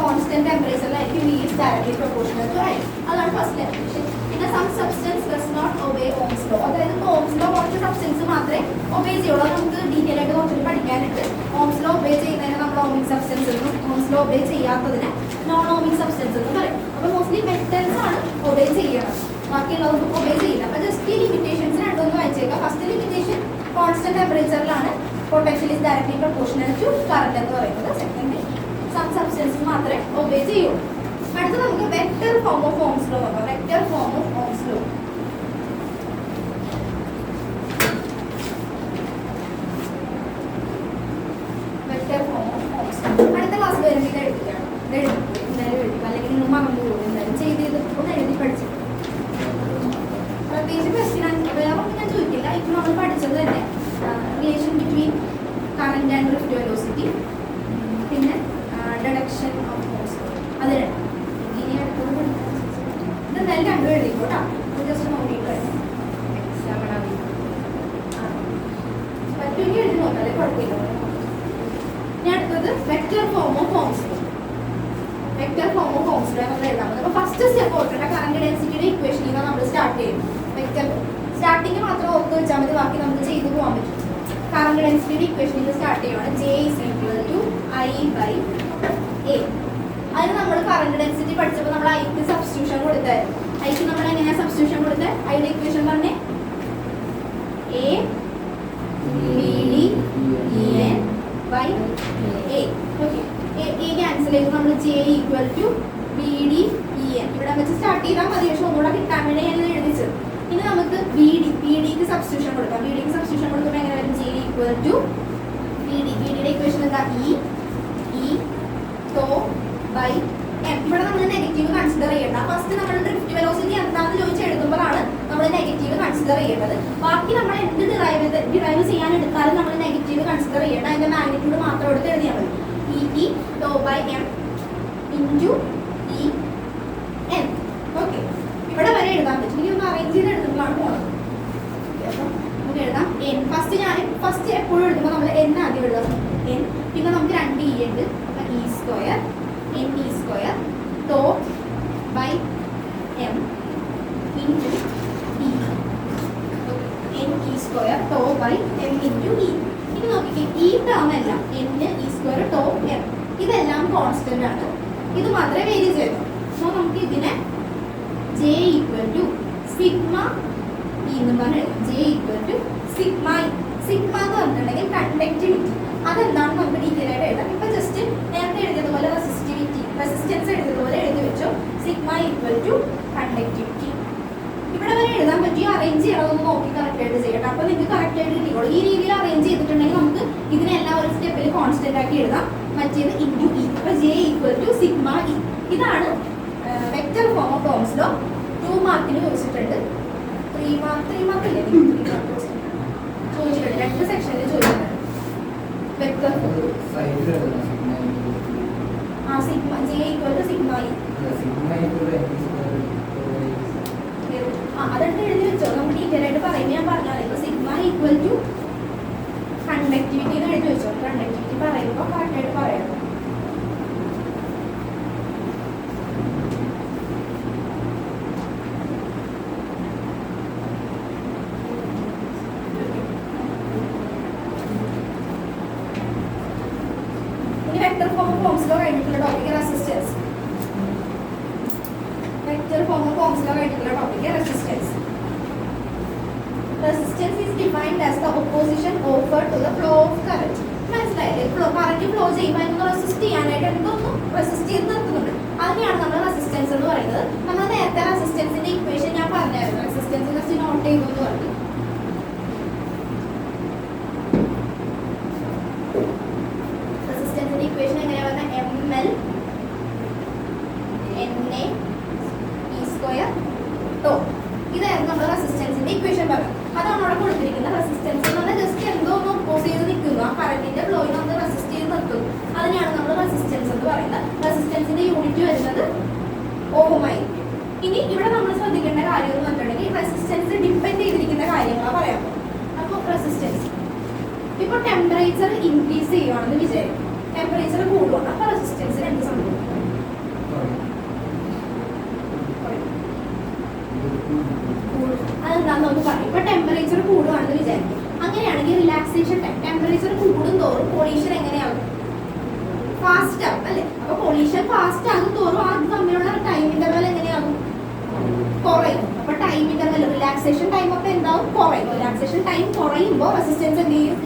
constant temperature lighting V is directly proportional to I. അതാണ് ഫസ്റ്റ് ഡെഫിനിഷൻ. പിന്നെ some substance does not obey Ohm's law. അതായത് ഓംസ് ലോ കുറച്ച് സബ്സ്റ്റൻസ് മാത്രമേ ഒബേ ചെയ്യുള്ളൂ. നമുക്ക് ഡീറ്റെയിൽ ആയിട്ട് കുറച്ചുകൂടി പഠിക്കാനുണ്ട്. ഓംസ് ലോ ഒബേ ചെയ്യുന്നതിന് നമ്മൾ ഓമിക് സബ്സ്റ്റൻസ് എന്നും ഓംസ് ലോ ഒബേ ചെയ്യാത്തതിന് നോൺ ഓമിക് സബ്സ്റ്റൻസ് എന്ന് പറയും. അപ്പോൾ മോസ്റ്റ്ലി മെറ്റൽസ് ആണ് ഒബേ ചെയ്യണം, ബാക്കിയുള്ളതൊന്നും ഒബേ ചെയ്യില്ല. അപ്പോൾ ജസ്റ്റ് ഈ ലിമിറ്റേഷൻസ് രണ്ടൊന്നും വായിച്ചേക്കാം. ഫസ്റ്റ് ലിമിറ്റേഷൻ കോൺസ്റ്റന്റ് ടെമ്പറേച്ചറിലാണ് potential is directly proportional to current എന്ന് പറയുന്നത്. സെക്കൻഡ് സം സബ്സ്റ്റൻസ് മാത്രമേ ഒബേ ചെയ്യുള്ളൂ. അടുത്ത നമുക്ക് vector form of Ohm's law നോക്കാം. Vector form of Ohm's law. Vector form of Ohm's law അടുത്ത ക്ലാസ് വരുമ്പോൾ ഇത് എഴുതിയാണ്. എന്തായാലും എഴുതിക്കും, അല്ലെങ്കിൽ നിങ്ങൾ മറന്നു പോകും. എന്തായാലും ചെയ്ത് ഒന്ന് എഴുതി പഠിച്ചു. പ്രത്യേകിച്ച് ക്വസ്റ്റ്യൻ ആൻസർ വേറെ ഒന്നും ഞാൻ ചോദിക്കില്ല. ഇപ്പം നമ്മൾ പഠിച്ചത് തന്നെ relation between current and drift velocity, പിന്നെ ഡിഡക്ഷൻ ഓഫ് ഫോഴ്സ്. അത് രണ്ട്. ഇനി അടുത്തത് ഇതെന്തായാലും രണ്ടും എഴുതിക്കോട്ടാ. ജസ്റ്റ് നോക്കിയിട്ട് പറ്റുമെങ്കിൽ എഴുതി നോക്കാം, അല്ലെങ്കിൽ കുഴപ്പമില്ല. ഇനി അടുത്തത് vector form of Ohm's law. Vector form of Ohm's law നമ്മൾ എഴുതാൻ പറ്റും. അപ്പോൾ ഫസ്റ്റ് സ്റ്റെപ്പ് ഓർക്കട്ടെ, കറന്റ് ഡെൻസിറ്റിയുടെ ഇക്വേഷനിൽ നിന്ന് നമ്മൾ സ്റ്റാർട്ട് ചെയ്യും. വെക്റ്റർ സ്റ്റാർട്ടിങ് മാത്രം ഓർത്ത് വെച്ചാൽ മതി, ബാക്കി നമുക്ക് ചെയ്തു പോകാൻ പറ്റും. കറന്റ് ഡെൻസിറ്റിയുടെ ഇക്വേഷനിൽ നിന്ന് സ്റ്റാർട്ട് ചെയ്യുവാണ്. J is equal to I by A. അതിന് നമ്മൾ കറന്റ് ഡെൻസിറ്റി പഠിച്ചപ്പോൾ നമ്മൾ ഐക്ക് സബ്സ്റ്റിറ്റ്യൂഷൻ കൊടുത്തായിരുന്നു. ഐക്ക് നമ്മൾ എങ്ങനെയാണ് സബ്സ്റ്റിറ്റ്യൂഷൻ കൊടുത്തത്? ഐയുടെ ഇക്വേഷൻ പറഞ്ഞേ A BD EN by A. Okay, A cancel ചെയ്ത് നമ്മൾ J equal to BD EN ഇവിടെ വെച്ച് സ്റ്റാർട്ട് ചെയ്താൽ മതി. പക്ഷെ ഒന്നുകൂടെ കിട്ടാൻ വേണ്ടി ഞാൻ എഴുതിച്ചത്. ഇനി നമുക്ക് BDക്ക് സബ്സ്റ്റിറ്റ്യൂഷൻ കൊടുക്കാം. BDക്ക് സബ്സ്റ്റിറ്റ്യൂഷൻ കൊടുക്കുമ്പോൾ എങ്ങനെ വരും? J equal to BD. BDയുടെ ഇക്വേഷൻ എന്താ? E tau by m. ഇവിടെ നമ്മൾ നെഗറ്റീവ് കൺസിഡർ ചെയ്യേണ്ട. ഫസ്റ്റ് നമ്മൾ ഡ്രിഫ്റ്റ് വെലോസിറ്റി എന്താണെന്ന് ചോദിച്ച് എഴുതുമ്പോഴാണ് നമ്മൾ നെഗറ്റീവ് കൺസിഡർ ചെയ്യേണ്ടത്. ബാക്കി നമ്മൾ എന്ത് ഡിറൈവ് ചെയ്യാൻ എടുത്താലും നമ്മൾ നെഗറ്റീവ് കൺസിഡർ ചെയ്യേണ്ട. അതിന്റെ മാഗ്നിറ്റ്യൂഡ് മാത്രം എടുത്ത് എഴുതിയാൽ മതി. E tau by m into E n. Okay, ഇവിടെ വരെ എഴുതാൻ പറ്റും. ഇനി ഒന്ന് അറേഞ്ച് ചെയ്ത് എഴുതുമ്പോഴാണ് പോകുന്നത്. അപ്പം നമുക്ക് എഴുതാം n. ഫസ്റ്റ് എപ്പോഴും എഴുതുമ്പോൾ നമ്മൾ n ആദ്യം എഴുതാം. n, പിന്നെ നമുക്ക് 2 E ഉണ്ട്. അപ്പം E square n E square tau by m into E. n E square tau by m into E. ഇനി നോക്കിക്കേ, ഈ ടേം എല്ലാം n E square tau m ഇതെല്ലാം കോൺസ്റ്റന്റ് ആണ്. ഇത് മാത്രമേ വേരി ചെയ്യൂ. സോ നമുക്ക് ഇതിനെ J equal to sigma E എന്ന് പറഞ്ഞാൽ J equal to sigma E. Sigma എന്ന് പറഞ്ഞിട്ടുണ്ടെങ്കിൽ കണ്ടക്ടിവിറ്റി. അതെന്താണെന്ന് നമുക്ക് ഡീറ്റെയിൽ ആയിട്ട് എഴുതാം. ഇപ്പം ജസ്റ്റ് നേരത്തെ എഴുതിയതുപോലെ റെസിസ്റ്റൻസ് എഴുതിയതുപോലെ എഴുതി വെച്ചോ. Sigma equal to conductivity. ഇവിടെ വരെ എഴുതാൻ പറ്റി. അറേഞ്ച് ചെയ്യണമെന്ന് നോക്കി കറക്റ്റായിട്ട് ചെയ്യട്ടെ. അപ്പോൾ നിങ്ങൾക്ക് കറക്റ്റായിട്ട് കിട്ടിക്കോളൂ. ഈ രീതിയിൽ അറേഞ്ച് ചെയ്തിട്ടുണ്ടെങ്കിൽ നമുക്ക് ഇതിനെല്ലാം ഒരു സ്റ്റെപ്പിൽ കോൺസ്റ്റന്റ് ആക്കി എഴുതാം. മറ്റേത് ഇൻറ്റു ഇ. അപ്പോൾ J equal to sigma E. ഇതാണ് vector form of Ohm's law. 2 മാർക്കിന് ചോദിച്ചിട്ടുണ്ട്. 3 മാർക്ക് ഇല്ലേ? 3 മാർക്ക് ചോദിച്ചിട്ടുണ്ട്. 2 സെക്ഷനിൽ ചോദിച്ചിട്ടുണ്ട്. Vector sigma J equal to sigma E. അതെടുത്ത് എഴുതി വെച്ചോ. നമുക്ക് ഡീറ്റെയിൽ ആയിട്ട് പറയുമ്പോൾ ഞാൻ പറഞ്ഞാൽ ഇപ്പോൾ സിഗ്മ ഈക്വൽ ടു കണ്ടക്ടിവിറ്റി എന്ന് എഴുതി വെച്ചോ. കണ്ടക്ടിവിറ്റി പറയുമ്പോൾ കറക്റ്റായിട്ട് പറയാം. വെക്ടർ ഫോംസിലോ കഴിഞ്ഞിട്ടുള്ള ടോപ്പിക് റെസിസ്റ്റൻസ്. വെക്ടർ ഫോംസിലോ കഴിഞ്ഞിട്ടുള്ള topic resistance. Resistance is defined as the opposition offered to the flow of current. മനസ്സിലായില്ലേ? കറന്റ് ഫ്ലോ ചെയ്യുമ്പോൾ അതിനൊന്ന് റെസിസ്റ്റ് ചെയ്യാനായിട്ട് എന്തൊന്നും റെസിസ്റ്റ് ചെയ്ത് നിർത്തുന്നുണ്ട്. അതിനെയാണ് നമ്മൾ റെസിസ്റ്റൻസ് എന്ന് പറയുന്നത്. നമ്മൾ നേരത്തെ റെസിസ്റ്റൻസിന്റെ ഇക്വേഷൻ ഞാൻ പറഞ്ഞായിരുന്നു. റെസിസ്റ്റൻസ് ജസ്റ്റ് നോട്ട് ചെയ്തു എന്ന് പറഞ്ഞു. റെസിസ്റ്റൻസിന്റെ ഇക്വേഷൻ എങ്ങനെയാ പറഞ്ഞാൽ ml na e square τ. ഇതായിരുന്നു നമ്മൾ റെസിസ്റ്റൻസിന്റെ ഇക്വേഷൻ പറഞ്ഞത്. അതാണ് അവിടെ കൊടുത്തിരിക്കുന്ന റെസിസ്റ്റൻസ് എന്ന് പറഞ്ഞാൽ ജസ്റ്റ് എന്തോ ഒന്ന് ഒപ്പോസ് ചെയ്ത് നിൽക്കുന്നു. ആ കറന്റിന്റെ ഫ്ലോയിനെ ഒന്ന് റെസിസ്റ്റ് ചെയ്ത് നിർത്തുന്നു. അതിനെയാണ് നമ്മൾ റെസിസ്റ്റൻസ് എന്ന് പറയുന്നത്. റെസിസ്റ്റൻസിന്റെ യൂണിറ്റ് വരുന്നത് ഓം ആയിരിക്കും. ഇനി ഇവിടെ നമ്മൾ ശ്രദ്ധിക്കേണ്ട കാര്യം എന്ന് പറഞ്ഞിട്ടുണ്ടെങ്കിൽ റെസിസ്റ്റൻസ് ഡിപ്പെൻഡ് ചെയ്തിരിക്കുന്ന കാര്യങ്ങളാണ് പറയാം. അപ്പോൾ റെസിസ്റ്റൻസ് ഇപ്പോൾ ടെമ്പറേച്ചർ ഇൻക്രീസ് ചെയ്യുകയാണെന്ന് വിചാരിക്കും. ടെമ്പറേച്ചർ കൂടുകയാണ്. അപ്പോൾ റെസിസ്റ്റൻസിന് എന്ത് സംഭവിക്കും? അതെന്താന്ന് നമുക്ക് പറയും. ഇപ്പൊ ടെമ്പറേച്ചർ കൂടുകയാണെന്ന് വിചാരിക്കും. അങ്ങനെയാണെങ്കിൽ റിലാക്സേഷൻ ടൈം ടെമ്പറേച്ചർ കൂടും തോറും പൊല്യൂഷൻ എങ്ങനെയാവും? ഫാസ്റ്റ് ആവും അല്ലെ? അപ്പൊ പൊല്യൂഷൻ ഫാസ്റ്റ് ആകും തോറും അത് തമ്മിലുള്ള ടൈം ഇന്റർവൽ എങ്ങനെയാകും? കുറയും. അപ്പൊ ടൈം ഇന്റർവൽ റിലാക്സേഷൻ ടൈം അപ്പൊ എന്താവും? കുറയും. റിലാക്സേഷൻ ടൈം കുറയുമ്പോൾ റെസിസ്റ്റൻസ് എന്ത് ചെയ്യും?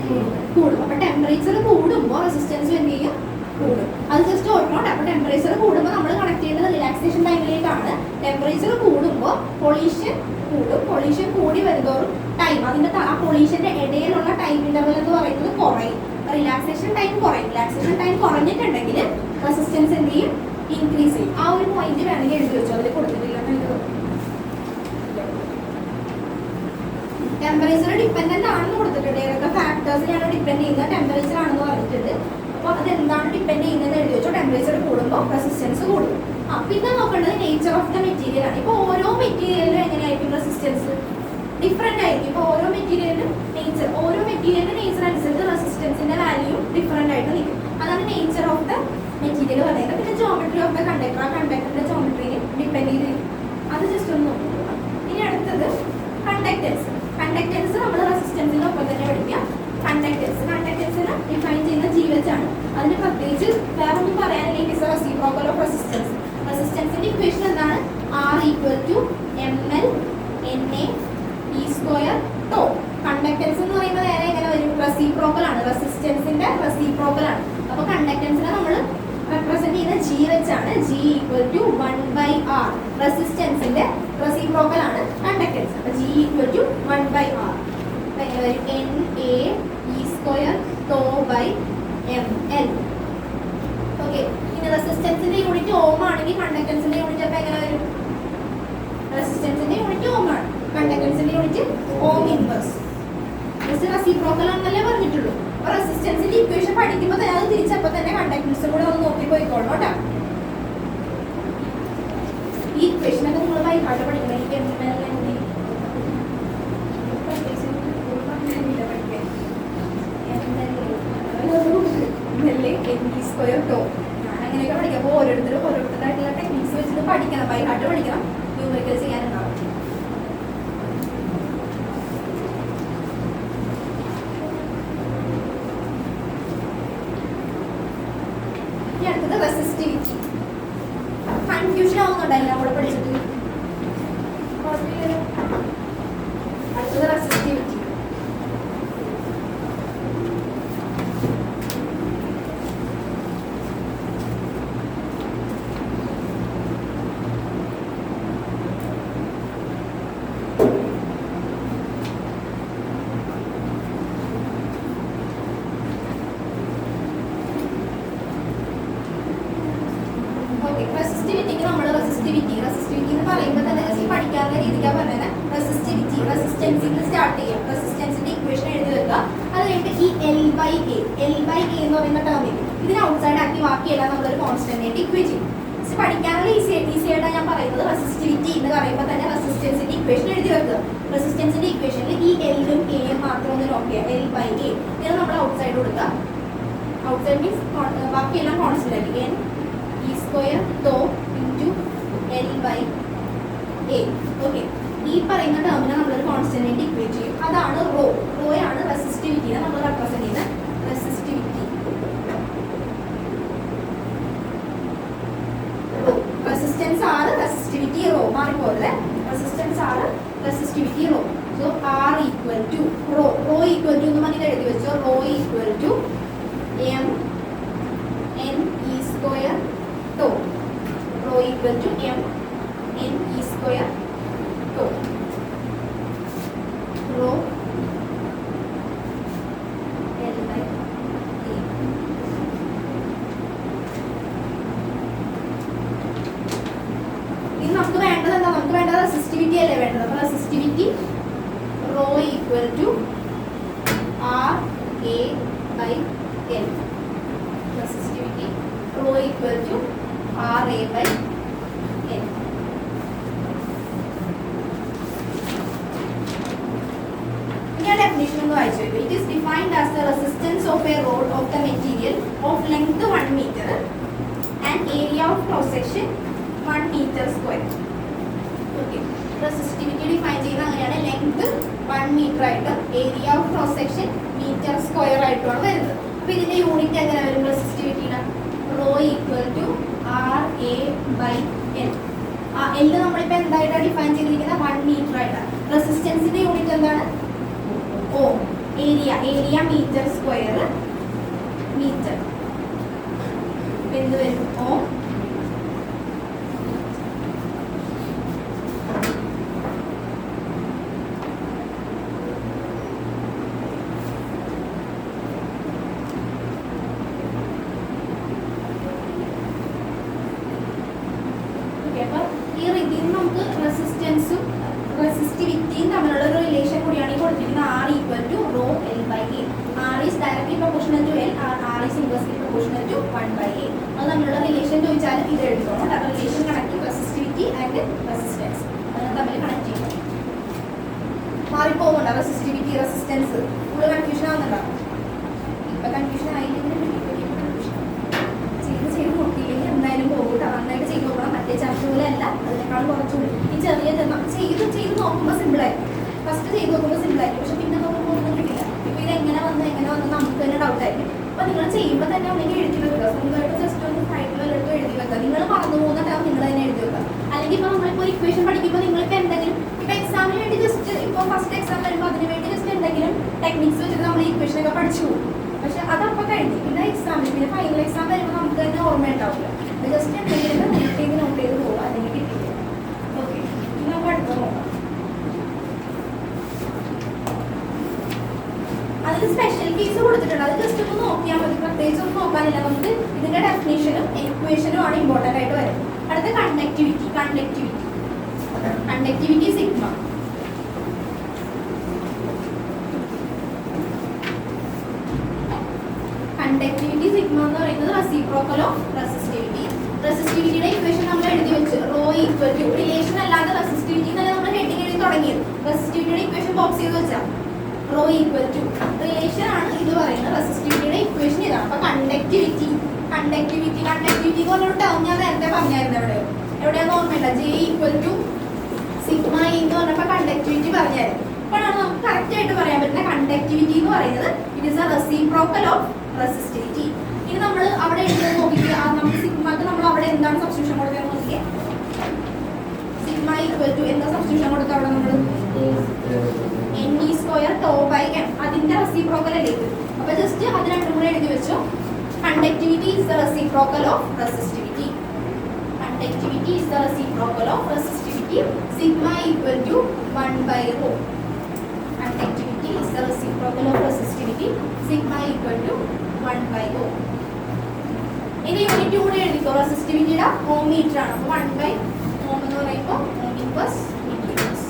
കൂടും. അപ്പൊ ടെമ്പറേച്ചർ കൂടുമ്പോൾ റെസിസ്റ്റൻസ് എന്ത് ചെയ്യും? കൂടും. അത് ജസ്റ്റ് ഓർമ്മോട്ടെ. അപ്പൊ ടെമ്പറേച്ചർ കൂടുമ്പോൾ നമ്മൾ കണക്ട് ചെയ്യേണ്ടത് റിലാക്സേഷൻ ടൈമിലേക്കാണ്. ടെമ്പറേച്ചർ കൂടുമ്പോൾ പൊല്യൂഷൻ കൂടും. പൊല്യൂഷൻ കൂടി വരുന്നതോറും ടൈം അതിന്റെ ആ പൊല്യൂഷന്റെ ഇടയിലുള്ള ടൈം ഇന്റർവൽ എന്ന് പറയുന്നത് കുറയും. റിലാക്സേഷൻ ടൈം കുറയും. റിലാക്സേഷൻ ടൈം കുറഞ്ഞിട്ടുണ്ടെങ്കിൽ റെസിസ്റ്റൻസ് എന്ത് ചെയ്യും? ഇൻക്രീസ് ചെയ്യും. ആ ഒരു പോയിന്റ് വേണമെങ്കിൽ എഴുതി വെച്ചു. അതിൽ കൊടുത്തിട്ടില്ല. ടെമ്പറേച്ചർ ഡിപ്പെൻഡന്റ് ആണെന്ന് കൊടുത്തിട്ടുണ്ട്. ഏതൊക്കെ ഫാക്ടേഴ്സിനെയാണ് ഡിപ്പെൻഡ് ചെയ്യുന്നത്? ടെമ്പറേച്ചർ ആണെന്ന് പറഞ്ഞിട്ടുണ്ട്. അപ്പോൾ അത് എന്താണ് ഡിപ്പെൻഡ് ചെയ്യുന്നത് എഴുതി വെച്ചോ. ടെമ്പറേച്ചർ കൂടുമ്പോൾ റെസിസ്റ്റൻസ് കൂടും. പിന്നെ നോക്കേണ്ടത് നേച്ചർ ഓഫ് ദ മെറ്റീരിയൽ ആണ്. ഇപ്പോൾ ഓരോ മെറ്റീരിയലിലും എങ്ങനെയായിരിക്കും റെസിസ്റ്റൻസ്? ഡിഫറെന്റ് ആയിരിക്കും. ഇപ്പോൾ ഓരോ മെറ്റീരിയലിനും ഓരോ മെറ്റീരിയലിന്റെ നേച്ചർ അനുസരിച്ച് റെസിസ്റ്റൻസിന്റെ വാല്യൂ ഡിഫറെന്റ് ആയിട്ട് നിൽക്കും. അതാണ് നേച്ചർ ഓഫ് ദ മെറ്റീരിയൽ പറയുന്നത്. പിന്നെ ജോമെട്രി ഓഫ് ദ കണ്ടക്ടർ. ആ കണ്ടക്ടറിന്റെ ജോമെട്രിനെ ഡിപ്പെൻഡ് ചെയ്തിരിക്കും. അത് ജസ്റ്റ് ഒന്ന് നോക്കിക്കോളാം. ഇനി അടുത്തത് കണ്ടക്ടൻസ്. കണ്ടക്ടൻസ് നമ്മൾ റെസിസ്റ്റൻസിനൊപ്പം തന്നെ പഠിക്കാം. കണ്ടക്ടൻസിനെ ഡിഫൈൻ ചെയ്യുന്ന ജി വെച്ചാണ്. അതിന് പ്രത്യേകിച്ച് വേറെ ഒന്നും പറയാനില്ല. It is a reciprocal of resistance. റെസിസ്റ്റൻസിന്റെ ഇക്വേഷൻ എന്താണ്? R equal to ml na e square τ. Conductance എന്ന് പറയുമ്പോൾ നേരെ എങ്ങനെ വരും? റെസിപ്രോക്കൽ ആണ്. റെസിസ്റ്റൻസിന്റെ റെസിപ്രോക്കൽ ആണ്. അപ്പോൾ കണ്ടക്ടൻസിനെ നമ്മൾ റെപ്രസെന്റ് ചെയ്യുന്ന ജി വെച്ചാണ്. G equal to 1/r. റെസിസ്റ്റൻസിന്റെ റെസിപ്രോക്കൽ ആണ് കണ്ടക്ടൻസ്. അപ്പോൾ ജി ഈക്വൽ ടു 1/r. എങ്ങനെ വരും? na e square τ by ml. Okay. ഇനി റെസിസ്റ്റൻസിന്റെ യൂണിറ്റ് ഓം ആണെങ്കിൽ കണ്ടക്ടൻസിന്റെ യൂണിറ്റ് അപ്പൊ എങ്ങനെ വരും? റെസിസ്റ്റൻസിന്റെ യൂണിറ്റ് ഓം ആണ്. കണ്ടക്ടൻസിന്റെ unit ohm inverse. Just reciprocal ആണെന്നല്ലേ പറഞ്ഞിട്ടുള്ളൂ. അപ്പൊ റെസിസ്റ്റൻസിന്റെ ഇക്വേഷൻ പഠിക്കുമ്പോൾ തന്നെ അത് തിരിച്ചപ്പോൾ തന്നെ കണ്ടക്ടൻസും കൂടെ ഒന്ന് നോക്കി പോയിക്കോളൂ കേട്ടോ. ഈ ഇക്വേഷനൊക്കെ നിങ്ങൾ വൈകാട്ട് പഠിക്കണം. എനിക്ക് സ്ക്വയർ ടോ അങ്ങനെയൊക്കെ പഠിക്കാം. അപ്പോൾ ഓരോരുത്തരായിട്ടുള്ള ടെക്നിക്സ് വെച്ചിട്ട് പഠിക്കണം. ബൈഹാർട്ട് പഠിക്കണം. ന്യൂമറിക്കൽ ചെയ്യാനുണ്ടാവും. ഇനി അടുത്തത് റെസിസ്റ്റിവിറ്റി. കൺഫ്യൂഷൻ ആവുന്നുണ്ടല്ലോ നമ്മൾ പഠിച്ചിട്ട്. അടുത്തത് റെസിസ്റ്റിവിറ്റി. റെസിസ്റ്റിവിറ്റിക്ക് നമ്മൾ റെസിസ്റ്റിവിറ്റി എന്ന് പറയുമ്പോൾ തന്നെ പഠിക്കാവുന്ന രീതിക്കാണ് പറഞ്ഞത്. റെസിസ്റ്റൻസിന് സ്റ്റാർട്ട് ചെയ്യാം. റെസിസ്റ്റൻസിന്റെ ഇക്വേഷൻ എഴുതി വെക്കുക. അത് കഴിഞ്ഞിട്ട് ഈ L/A എന്ന് പറയുന്ന ടേമിൽ ഇതിന് ഔട്ട്സൈഡ് ആക്കി ബാക്കിയെല്ലാം നമ്മളൊരു കോൺസ്റ്റന്റ് ആയിട്ട് ഇക്വേറ്റ് ചെയ്യും. പഠിക്കാനുള്ള ഈസി ആയിട്ടാണ് ഞാൻ പറയുന്നത്. റെസിസ്റ്റിവിറ്റി എന്ന് പറയുമ്പോൾ തന്നെ റെസിസ്റ്റൻസിന്റെ ഇക്വേഷൻ എഴുതി വെക്കുക. റെസിസ്റ്റൻസിന്റെ ഇക്വേഷനിൽ ഈ എല്ലും എയും മാത്രം ഒന്ന് നോക്കിയാൽ എൽ ബൈ എ ഇത് നമ്മൾ ഔട്ട്സൈഡ് കൊടുക്കുക. ഔട്ട്സൈഡ് മീൻസ് ബാക്കിയെല്ലാം കോൺസ്റ്റന്റ് ആക്കി N E square tau into L by A. Okay, ഈ പറയുന്ന ടേമിനെ നമ്മളൊരു കോൺസ്റ്റന്റ് ആയിട്ട് ഇക്വേറ്റ് ചെയ്യും. അതാണ് റോ. റോയാണ് റെസിസ്റ്റിവിറ്റിനെ നമ്മൾ റെപ്രസെന്റ് ചെയ്യുന്ന resistivity. Resistance are resistivity rho. മാറിപ്പോകല്ലേ, resistance are resistivity rho. So R equal to rho. Rho equal to എന്ന് പറഞ്ഞിട്ട് എഴുതി വെച്ചോ. Rho equal to M N E square tau. Rho equal to M N E square tau. Rho L by A. നമുക്ക് വേണ്ടത് എന്താ? നമുക്ക് വേണ്ടത് റെസിസ്റ്റിവിറ്റി അല്ലേ വേണ്ടത്. അപ്പോൾ resistivity rho equal to R A by L. Resistivity rho equal to R A by L. ഞാൻ ഡെഫിനിഷൻ ഒന്ന് വായിച്ചു വയ്ക്കും. It is defined as the resistance of a rod of the material of length 1 meter and area of cross section 1 meter square. Okay, resistivity define ചെയ്യുന്നത് അങ്ങനെയാണ്. ലെങ്ത് 1 meter ആയിട്ട് area of cross section metre square ആയിട്ടാണ് വരുന്നത്. അപ്പോൾ ഇതിന്റെ യൂണിറ്റ് എങ്ങനെ വരും? റെസിസ്റ്റിവിറ്റിയുടെ rho equal to R A by L. L നമ്മളിപ്പോൾ എന്തായിട്ടാണ് ഡിഫൈൻ ചെയ്തിരിക്കുന്നത്? 1 meter ആയിട്ടാണ്. റെസിസ്റ്റൻസിന്റെ യൂണിറ്റ് എന്താണ്? ഓ. Area metre square metre. എന്ത് വരും? ഓ. നമുക്ക് റെസിസ്റ്റൻസും റെസിസ്റ്റിവിറ്റിയും തമ്മിലുള്ള ഒരു റിലേഷൻ കൂടിയാണ് ഈ കൊടുത്തിരിക്കുന്നത്. R equal to rho L by A. R is directly proportional to L, R is inversely proportional to 1 by a. അത് തമ്മിലുള്ള റിലേഷൻ ചോദിച്ചാൽ ഇത് എഴുതണം. Relation connect resistivity and resistance തമ്മിൽ കണക്ട് ചെയ്യണം. മാറിപ്പോകുന്നുണ്ടോ റെസിസ്റ്റിവിറ്റി റെസിസ്റ്റൻസ്? കൂടുതൽ കൺഫ്യൂഷൻ ആവുന്നുണ്ടോ? ഇപ്പം കൺഫ്യൂഷൻ ആയില്ലെങ്കിൽ ചെയ്ത് നോക്കിയില്ലെങ്കിൽ എന്തായാലും പോകും. നന്നായിട്ട് ചെയ്ത് നോക്കണം. മറ്റേ ചാപ്റ്റർ പോലെ അല്ല, അതിനേക്കാൾ കുറച്ചുകൂടി ഈ ചെറിയ ചെയ്ത് നോക്കുമ്പോൾ സിമ്പിളായിരിക്കും. ഫസ്റ്റ് ചെയ്ത് നോക്കുമ്പോൾ സിമ്പിളായിരിക്കും, പക്ഷെ പിന്നെ നോക്കുമ്പോൾ ഒന്നും കിട്ടില്ല. ഇപ്പോൾ ഇത് എങ്ങനെ വന്ന് നമുക്ക് തന്നെ ഡൗട്ടായിരിക്കും. അപ്പോൾ നിങ്ങൾ ചെയ്യുമ്പോൾ തന്നെ ഒന്നെങ്കിൽ എഴുതി വെക്കുക. സ്വന്തമായിട്ട് ജസ്റ്റ് ഒന്ന് സൈഡിൽ വല്ലതും എഴുതി വെക്കുക. നിങ്ങൾ മറന്നു പോകുന്ന ടൈം നിങ്ങൾ തന്നെ എഴുതി വെക്കുക. അല്ലെങ്കിൽ ഇപ്പോൾ നമ്മളിപ്പോൾ ഒരു ഇക്വേഷൻ പഠിക്കുമ്പോൾ നിങ്ങൾക്ക് എന്തെങ്കിലും ഇപ്പോൾ എക്സാമിന് വേണ്ടി ജസ്റ്റ് ഇപ്പോൾ ഫസ്റ്റ് എക്സാം വരുമ്പോൾ അതിന് വേണ്ടി ജസ്റ്റ് എന്തെങ്കിലും ടെക്നിക്സ് വെച്ചിട്ട് നമ്മൾ ഈ ഇക്വേഷനൊക്കെ പഠിച്ചു പോകും. പക്ഷെ അതപ്പോൾ കഴിഞ്ഞു. പിന്നെ എക്സാമിന് പിന്നെ ഫൈനൽ എക്സാം വരുമ്പോൾ നമുക്ക് തന്നെ ഓർമ്മ ഉണ്ടാവില്ല. ജസ്റ്റ് എന്തെങ്കിലും നോട്ട് ചെയ്ത് പോകുക, അല്ലെങ്കിൽ കിട്ടില്ല. ഓക്കെ, ഇനി നമുക്ക് അടുത്ത് നോക്കാം. അതിൽ സ്പെഷ്യൽ കേസ് കൊടുത്തിട്ടുണ്ട്. അത് ജസ്റ്റ് ഒന്ന് നോക്കിയാൽ മതി. പ്രത്യേകിച്ച് ഒന്നും നോക്കാനില്ല. നമുക്ക് ഇതിന്റെ ഡെഫിനേഷനും ഇക്വേഷനും ആണ് ഇമ്പോർട്ടൻ്റ് ആയിട്ട് വരുന്നത്. അടുത്ത കണ്ടക്ടിവിറ്റി സിഗ്മ. കണ്ടക്ടിവിറ്റി സിഗ്മ എന്ന് പറയുന്നത് റെസിപ്രോക്കൽ ഓഫ് റെസിസ്റ്റിവിറ്റി. റെസിസ്റ്റിവിറ്റിയുടെ ഇക്വേഷൻ നമ്മൾ എഴുതി വെച്ച് റോ ഈക്വൽ ടു റിലേഷൻ അല്ലാതെ റെസിസ്റ്റിവിറ്റി എന്നല്ല നമ്മൾ ഹെഡിങ് എഴുതി തുടങ്ങിയത്. റെസിസ്റ്റിവിറ്റിയുടെ ഇക്വേഷൻ ബോക്സ് ചെയ്ത് വെച്ചാൽ റോ ഈക്വൽ ടു റിലേഷൻ ആണ് ഇത് പറയുന്നത്. റെസിസ്റ്റിവിറ്റിയുടെ ഇക്വേഷൻ ഇതാണ്. അപ്പൊ കണ്ടക്ടിവിറ്റി എന്ന് പറഞ്ഞൊരു ടേം ഞാൻ നേരത്തെ പറഞ്ഞായിരുന്നു. എവിടെയാന്ന് ഓർമ്മയില്ല. ജെ ഈക്വൽ ടു സിഗ്മ എന്ന് പറഞ്ഞപ്പോൾ കണ്ടക്ടിവിറ്റി പറഞ്ഞായിരുന്നു. അപ്പോഴാണ് നമുക്ക് കറക്റ്റ് ആയിട്ട് പറയാൻ പറ്റുന്ന കണ്ടക്ടിവിറ്റി എന്ന് പറയുന്നത് it is a reciprocal of resistivity. ഇനി നമ്മൾ അവിടെ എഴുതി നോക്കിക്കുക. നമുക്ക് സിഗ്മക്ക് നമ്മൾ അവിടെ എന്താണ് സബ്സ്റ്റിറ്റ്യൂഷൻ കൊടുത്തതെന്ന് നോക്കിയേ. സിഗ്മ ഈക്വൽ ടു എന്താ സബ്സ്റ്റിറ്റ്യൂഷൻ കൊടുക്കുക? അവിടെ നമ്മൾ N E square tau by M. അതിന്റെ റെസിപ്രോക്കൽ അല്ലേ ഇത്? അപ്പൊ ജസ്റ്റ് അത് രണ്ടും കൂടെ എഴുതി വെച്ചു. Conductivity is the reciprocal of resistivity. Conductivity is the reciprocal of resistivity. Sigma equal to 1 by rho. Conductivity is the reciprocal of resistivity. Sigma equal to 1 by rho. ഇനി യൂണിറ്റ് കൂടെ എഴുതിക്കോ. റെസിസ്റ്റിവിറ്റിയുടെ ഓം മീറ്റർ ആണ്. അപ്പോൾ 1 by ഓം എന്ന് പറയുമ്പോൾ ohm inverse metre inverse.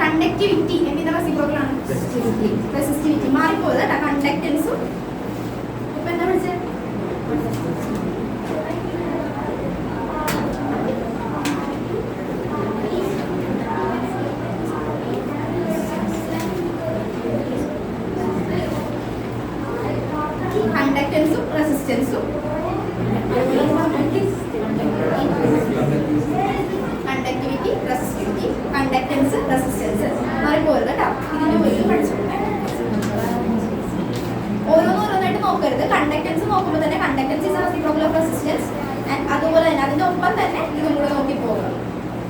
Conductivity എന്തിന്റെ റെസിപ്രോക്കൽ ആണ്? റെസിസ്റ്റിവിറ്റി. മാറിപ്പോയത് കേട്ടോ. കണ്ടക്ടൻസും ഇപ്പൊ എന്താ വിളിച്ചത്? കണ്ടക്ടൻസും റെസിസ്റ്റൻസും കണ്ടക്ടിവിറ്റി റെസിസ്റ്റിവിറ്റി കണ്ടക്ടൻസ് റെസിസ്റ്റൻസ് മാറിപ്പോയത് കേട്ടോ. ഇതിന്റെ ഒരു പഠിച്ചു ഓരോന്നോരോന്നായിട്ട് നോക്കരുത്. കണ്ടക്ടൻസ് നോക്കുമ്പോൾ തന്നെ conductance is reciprocal of resistance അതുപോലെ തന്നെ അതിന്റെ ഒപ്പം തന്നെ ഇതും കൂടെ നോക്കി പോകും.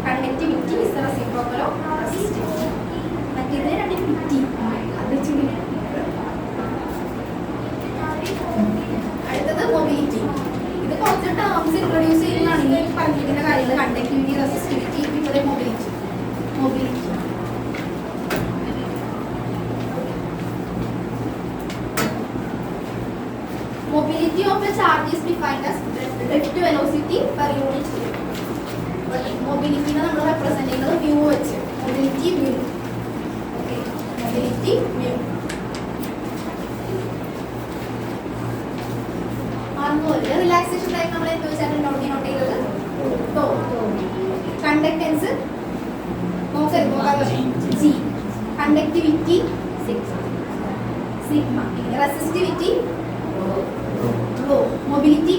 Conductivity is reciprocal of resistance. മറ്റേത് കണ്ടക്ടിവിറ്റി അത് ചെയ്യും. അടുത്തത് മൊബിലിറ്റി. ഇത് കുറച്ച് ടേംസ് ഇൻട്രൊഡ്യൂസ് ചെയ്യുന്നതാണ് ഈ പറഞ്ഞിരിക്കുന്ന കാര്യങ്ങൾ. കണ്ടക്ടിവിറ്റി റെസിസ്റ്റിവിറ്റി ഇവിടെ mobility. Mobility of a charge is defined as drift velocity per unit area. Mobility നമ്മൾ റെപ്രസെന്റ് ചെയ്യുന്നത് mu വെച്ച്. Mobility mu. Okay. Mobility mu. ആർമോറിന്റെ റിലാക്സേഷൻ ടൈം നമ്മൾ എന്ത് വെച്ചാൽ നോട്ട് ചെയ്തത് tau. Conductance G. Conductivity sigma. Resistivity rho. Mobility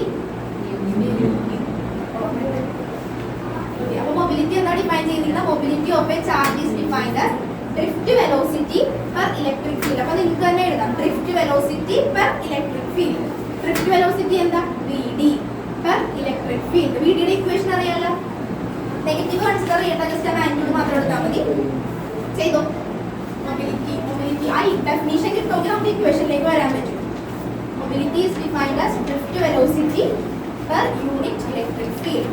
അപ്പോൾ മൊബിലിറ്റി എന്താ ഡിഫൈൻ ചെയ്തിരിക്കുന്നത്? Mobility of a charge is defined as drift velocity per electric field. അപ്പോൾ നിങ്ങൾക്ക് തന്നെ എഴുതാം drift velocity per electric field. Drift velocity എന്താ? Vd per electric field. Vd യുടെ ഇക്വേഷൻ അറിയാലോ. നെഗറ്റീവ് കൺസിഡർ ചെയ്യേണ്ട, ജസ്റ്റ് ആ മാഗ്നിറ്റ്യൂഡ് മാത്രം എടുത്താൽ മതി. ചെയ്തോ. മൊബിലിറ്റി ആ ഡെഫിനിഷൻ കിട്ടുമെങ്കിൽ നമുക്ക് ഇക്വേഷനിലേക്ക് വരാൻ പറ്റും. Mobility is defined as drift velocity per unit electric field.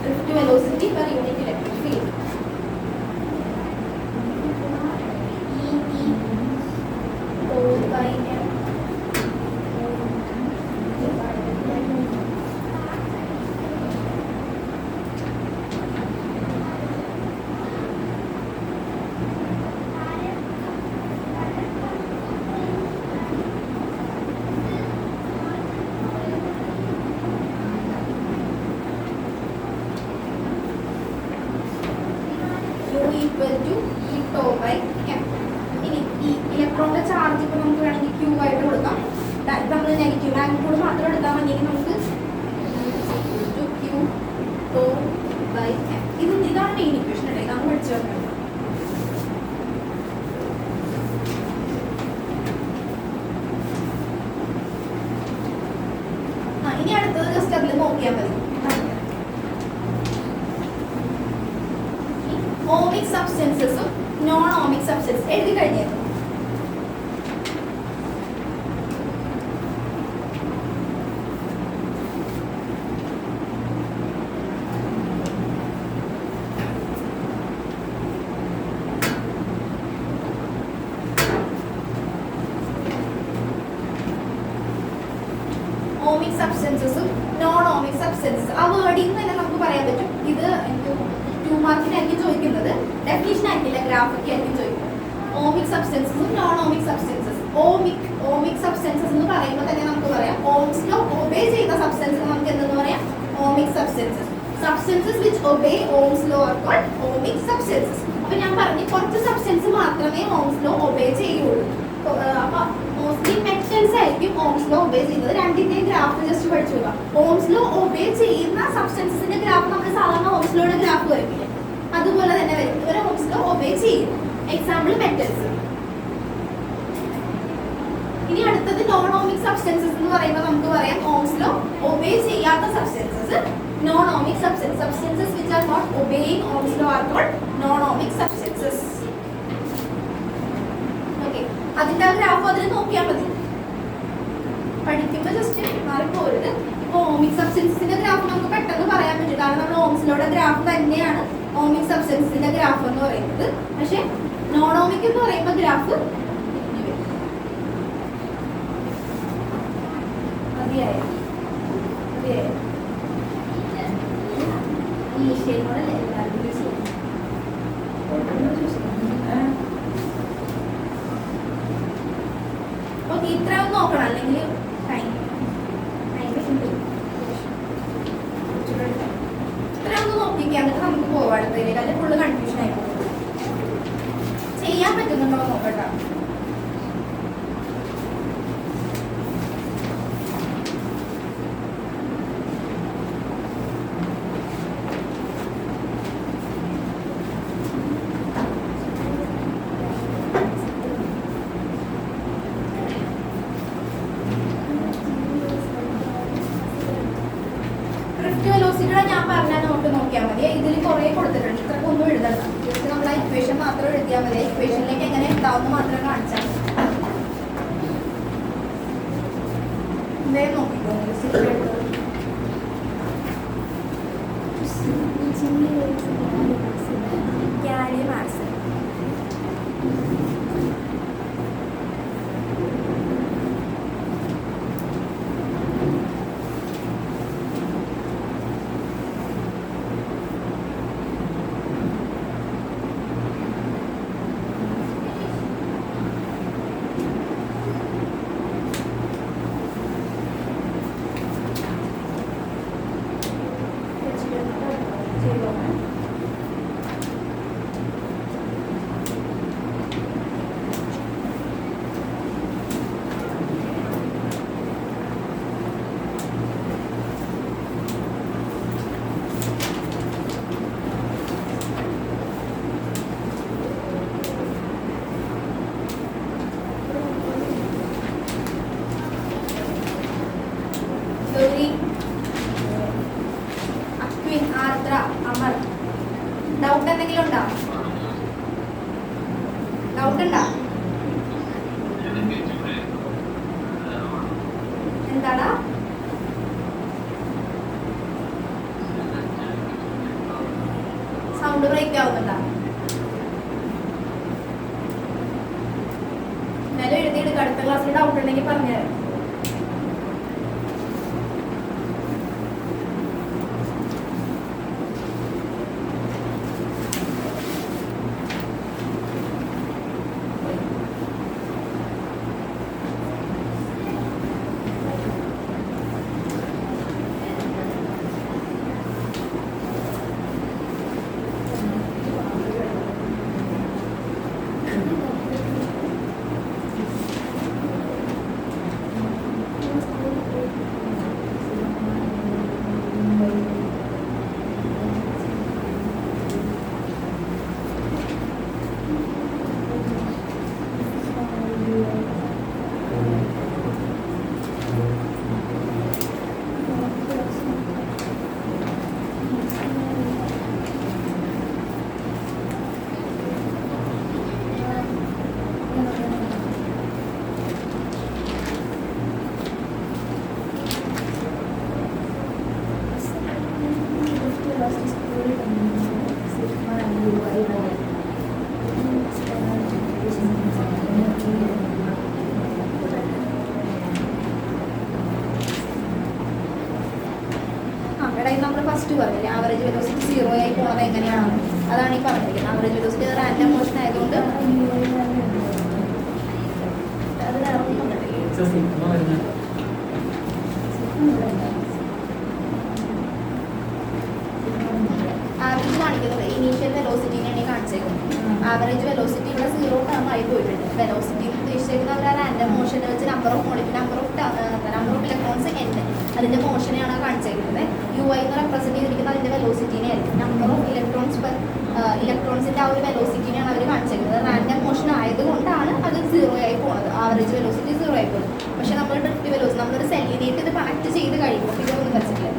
Drift velocity per unit electric field. Equal to E tau by m. ഇനി ഈ ഇലക്ട്രോണിന്റെ ചാർജ് ഇപ്പോൾ നമുക്ക് വേണമെങ്കിൽ Q ആയിട്ട് കൊടുക്കാം. നമ്മൾ നെഗറ്റീവ് മാഗ്നിറ്റ്യൂഡ് മാത്രം എടുത്താൽ മതിയെങ്കിൽ നമുക്ക് Q tau by m. ഇതാണ് മെയിൻ ഇക്വേഷൻ അല്ലേ? നമ്മൾ പഠിച്ചു വെക്കണം. ഇനി അടുത്തത് ജസ്റ്റ് അതിൽ നോക്കിയാൽ മതി. ഓമിക് സബ്സ്റ്റൻസസും നോൺ ഓമിക് സബ്സ്റ്റൻസ് എഴുതി കഴിഞ്ഞായിരുന്നു. ഓമിക് സബ്സ്റ്റൻസസും നോൺ ഓമിക് സബ്സ്റ്റൻസസ് ആ വേർഡിൽ തന്നെ നമുക്ക് പറയാൻ പറ്റും. ഇത് എനിക്ക് 2 മാർക്കിനായിരിക്കും ചോദിക്കുന്നത്. ഡെഫിനിഷൻ ആയിരിക്കില്ല, ഗ്രാഫിക് ആയിരിക്കും ചോദിക്കുന്നത്. ഓമിക് സബ്സ്റ്റൻസസും non ohmic substances. Ohmic substances എന്ന് പറയുമ്പോൾ തന്നെ നമുക്ക് പറയാം ഓംസ് ലോ ഒബേ ചെയ്യുന്ന സബ്സ്റ്റൻസ് നമുക്ക് എന്തെന്ന് പറയാം? Ohmic substances. Substances which obey Ohm's law are called ohmic substances. അപ്പോൾ ഞാൻ പറഞ്ഞു കുറച്ച് സബ്സ്റ്റൻസ് മാത്രമേ ഓംസ് ലോ ഒബേ ചെയ്യുള്ളൂ. അപ്പോൾ മോസ്റ്റ്ലി മെറ്റൽസ് ആയിരിക്കും ഓംസ് ലോ ഒബേ ചെയ്യുന്നത്. രണ്ടിന്റെയും ഗ്രാഫ് ജസ്റ്റ് പഠിച്ചു നോക്കാം. ഓംസ് ലോ ഒബേ ചെയ്യുന്ന സബ്സ്റ്റൻസസിന്റെ ഗ്രാഫ് നമ്മൾ സാധാരണ ഓംസ് ലോയുടെ ഗ്രാഫ് വരയ്ക്കില്ല, അതുപോലെ തന്നെ വരും. ഇവരെ ഓംസ് ലോ ഒബേ ചെയ്യും. Example metals. ഇനി അടുത്തത് നോൺ ഓമിക് സബ്സ്റ്റൻസസ് എന്ന് പറയുമ്പോൾ നമുക്ക് പറയാം ഓംസ് ലോ ഒബേ ചെയ്യാത്ത substances non ohmic substance. Substances which are not obeying Ohm's law are called non ohmic substances. അതിന്റെ ഗ്രാഫ് അതിൽ നോക്കിയാൽ മതി. പഠിക്കുമ്പോൾ ജസ്റ്റ് മാറിപ്പോരുത്. ഇപ്പോൾ ഓമിക് സബ്സ്റ്റൻസിന്റെ ഗ്രാഫ് നമുക്ക് പെട്ടെന്ന് പറയാൻ പറ്റും, കാരണം നമ്മൾ ഓംസിലോടെ ഗ്രാഫ് തന്നെയാണ് ഓമിക് സബ്സ്റ്റൻസിന്റെ ഗ്രാഫ് എന്ന് പറയുന്നത്. പക്ഷെ നോൺ ഓമിക് എന്ന് പറയുമ്പോൾ ഗ്രാഫ് മതിയായ എല്ലാവരും ഇത്ര ഒന്ന് നോക്കണം, അല്ലെങ്കിൽ ഇത്ര ഒന്ന് നോക്കിക്കാൻ നമുക്ക് പോവാം അടുത്തതിലേക്ക്. അല്ലെങ്കിൽ ഫുള്ള് കൺഫ്യൂഷൻ ആയി പോകും. ചെയ്യാൻ പറ്റുന്നുണ്ടോ നോക്കട്ടോ. ഞാൻ പറഞ്ഞ നോട്ട് നോക്കിയാൽ മതി. ഇതിൽ കുറേ കൊടുത്തിട്ടുണ്ട്, ഇത്രക്ക് ഒന്നും എഴുതണ്ട. ജസ്റ്റ് നമ്മൾ ആ ഇക്വേഷൻ മാത്രം എഴുതിയാൽ മതി. ഇക്വേഷനിലേക്ക് എങ്ങനെ ഉണ്ടാവുമെന്ന് മാത്രം കാണിച്ചാൽ മതി. നോക്കിക്കോ മാത്സ്. ഡൗട്ട് എന്തെങ്കിലും ഉണ്ടോ? ഡൗട്ട് ഉണ്ടോ? എന്താടാ? സൗണ്ട് ബ്രേക്ക് ആവുന്നുണ്ടോ? എന്നാലും എഴുതിയെടുക്കുക. അടുത്ത ക്ലാസ്സിൽ ഡൗട്ട് ഉണ്ടെങ്കിൽ പറഞ്ഞുതരാം. നമ്മൾ ഫസ്റ്റ് പറഞ്ഞില്ലേ ആവറേജ് വെലോസിറ്റി 0 ആയി പോകുന്നത് എങ്ങനെയാണ്, അതാണ് ഈ പറഞ്ഞിരിക്കുന്നത്. ആവറേജ് വെലോസിറ്റി റാൻഡം മോഷൻ ആയതുകൊണ്ട് ആവറേജ് കാണിക്കുന്നത് ഇനീഷ്യൽ വെലോസിറ്റിനെയാണ് കാണിച്ചേക്കുന്നത്. ആവറേജ് വെലോസിറ്റി ഇവിടെ 0 ടേം ആയി പോയിട്ടുണ്ട്. വെലോസിറ്റി ഉദ്ദേശിച്ചിരിക്കുന്ന അവർ റാൻഡം മോഷനെ വെച്ച് നമ്പർ ഓഫ് ഇലക്ട്രോൺസ് n അതിന്റെ മോഷനെയാണ് കാണിച്ചേക്കുന്നത്. UI എന്ന് റെപ്രസെന്റ് ചെയ്തിരിക്കുന്നത് അതിന്റെ വെലോസിറ്റിനെ ആയിരിക്കും. നമ്പർ ഓഫ് ഇലക്ട്രോൺസിന്റെ ആ ഒരു വെലോസിറ്റിനെയാണ് അവർ കാണിച്ചേക്കുന്നത്. റാൻഡം മോഷൻ ആയതുകൊണ്ടാണ് അത് 0 ആയി പോകുന്നത്. ആവറേജ് വെലോസിറ്റി 0 ആയി പോകുന്നത്. പക്ഷെ നമ്മൾ ഡ്രിഫ്റ്റ് വെലോസിറ്റി നമ്മളൊരു സെല്ലിനായിട്ട് ഇത് കണക്ട് ചെയ്ത് കഴിയുമ്പോൾ ഇതൊന്നും വെച്ചിട്ടില്ല.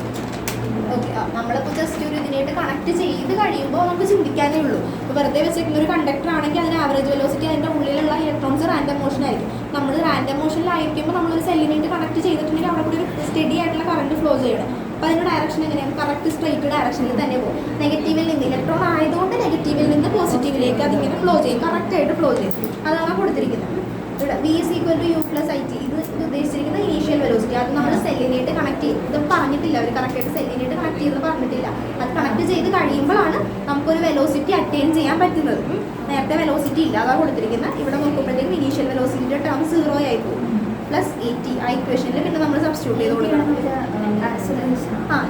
ഓക്കെ, നമ്മളിപ്പോൾ ജസ്റ്റ് ഒരു ഇതിനായിട്ട് കണക്ട് ചെയ്ത് കഴിയുമ്പോൾ നമുക്ക് ചിന്തിക്കാനേ ഉള്ളൂ. ഇപ്പോൾ വെറുതെ വെച്ചിരിക്കുന്ന ഒരു കണ്ടക്ടർ ആണെങ്കിൽ അതിന് ആവറേജ് വെലോസിറ്റി അതിൻ്റെ ഉള്ളിലുള്ള ഇലക്ട്രോൺസ് റാൻഡം മോഷൻ ആയിരിക്കും. നമ്മൾ റാൻഡം മോഷനിലായിരിക്കുമ്പോൾ നമ്മളൊരു സെല്ലിനായിട്ട് കണക്ട് ചെയ്തിട്ടുണ്ടെങ്കിൽ അവിടെ കൂടി ഒരു സ്റ്റഡി ആയിട്ടുള്ള കറണ്ട് ഫ്ലോ ചെയ്യണം. അപ്പോൾ അതിൻ്റെ ഡയറക്ഷൻ എങ്ങനെയാണ്? കറക്റ്റ് സ്ട്രൈറ്റ് ഡയറക്ഷനിൽ തന്നെ പോകും. നെഗറ്റീവിൽ നിന്ന് ഇലക്ട്രോൺ ആയതുകൊണ്ട് നെഗറ്റീവിൽ നിന്ന് പോസിറ്റീവിലേക്ക് അതിങ്ങനെ ഫ്ലോ ചെയ്യും, കറക്റ്റായിട്ട് ഫ്ലോ ചെയ്യും. അതാണ് കൊടുത്തിരിക്കുന്നത്. ഇവിടെ V = U + IT. ഇത് ഉദ്ദേശിച്ചിരിക്കുന്ന ഇനീഷ്യൽ വെലോസിറ്റി. അത് നമ്മൾ സെല്ലിനായിട്ട് കണക്ട് ചെയ്യും. ഇത് പറഞ്ഞിട്ടില്ല, അവർ കറക്റ്റായിട്ട് സെല്ലിനായിട്ട് കണക്ട് ചെയ്ത് പറഞ്ഞിട്ടില്ല. അത് കണക്ട് ചെയ്ത് കഴിയുമ്പോഴാണ് നമുക്കൊരു വെലോസിറ്റി അറ്റൈൻ ചെയ്യാൻ പറ്റുന്നത്. നേരത്തെ വെലോസിറ്റി ഇല്ല, അതാണ് കൊടുത്തിരിക്കുന്നത്. ഇവിടെ നോക്കുമ്പോഴത്തേക്കും ഇനീഷ്യൽ വെലോസിറ്റിയുടെ ടേം 0 ആയി പോകും. പ്ലസ് എ ടി ആ ഇക്വേഷനിൽ പിന്നെ നമ്മൾ സബ്സ്റ്റിറ്റ്യൂട്ട് ചെയ്ത് കൊടുക്കണം.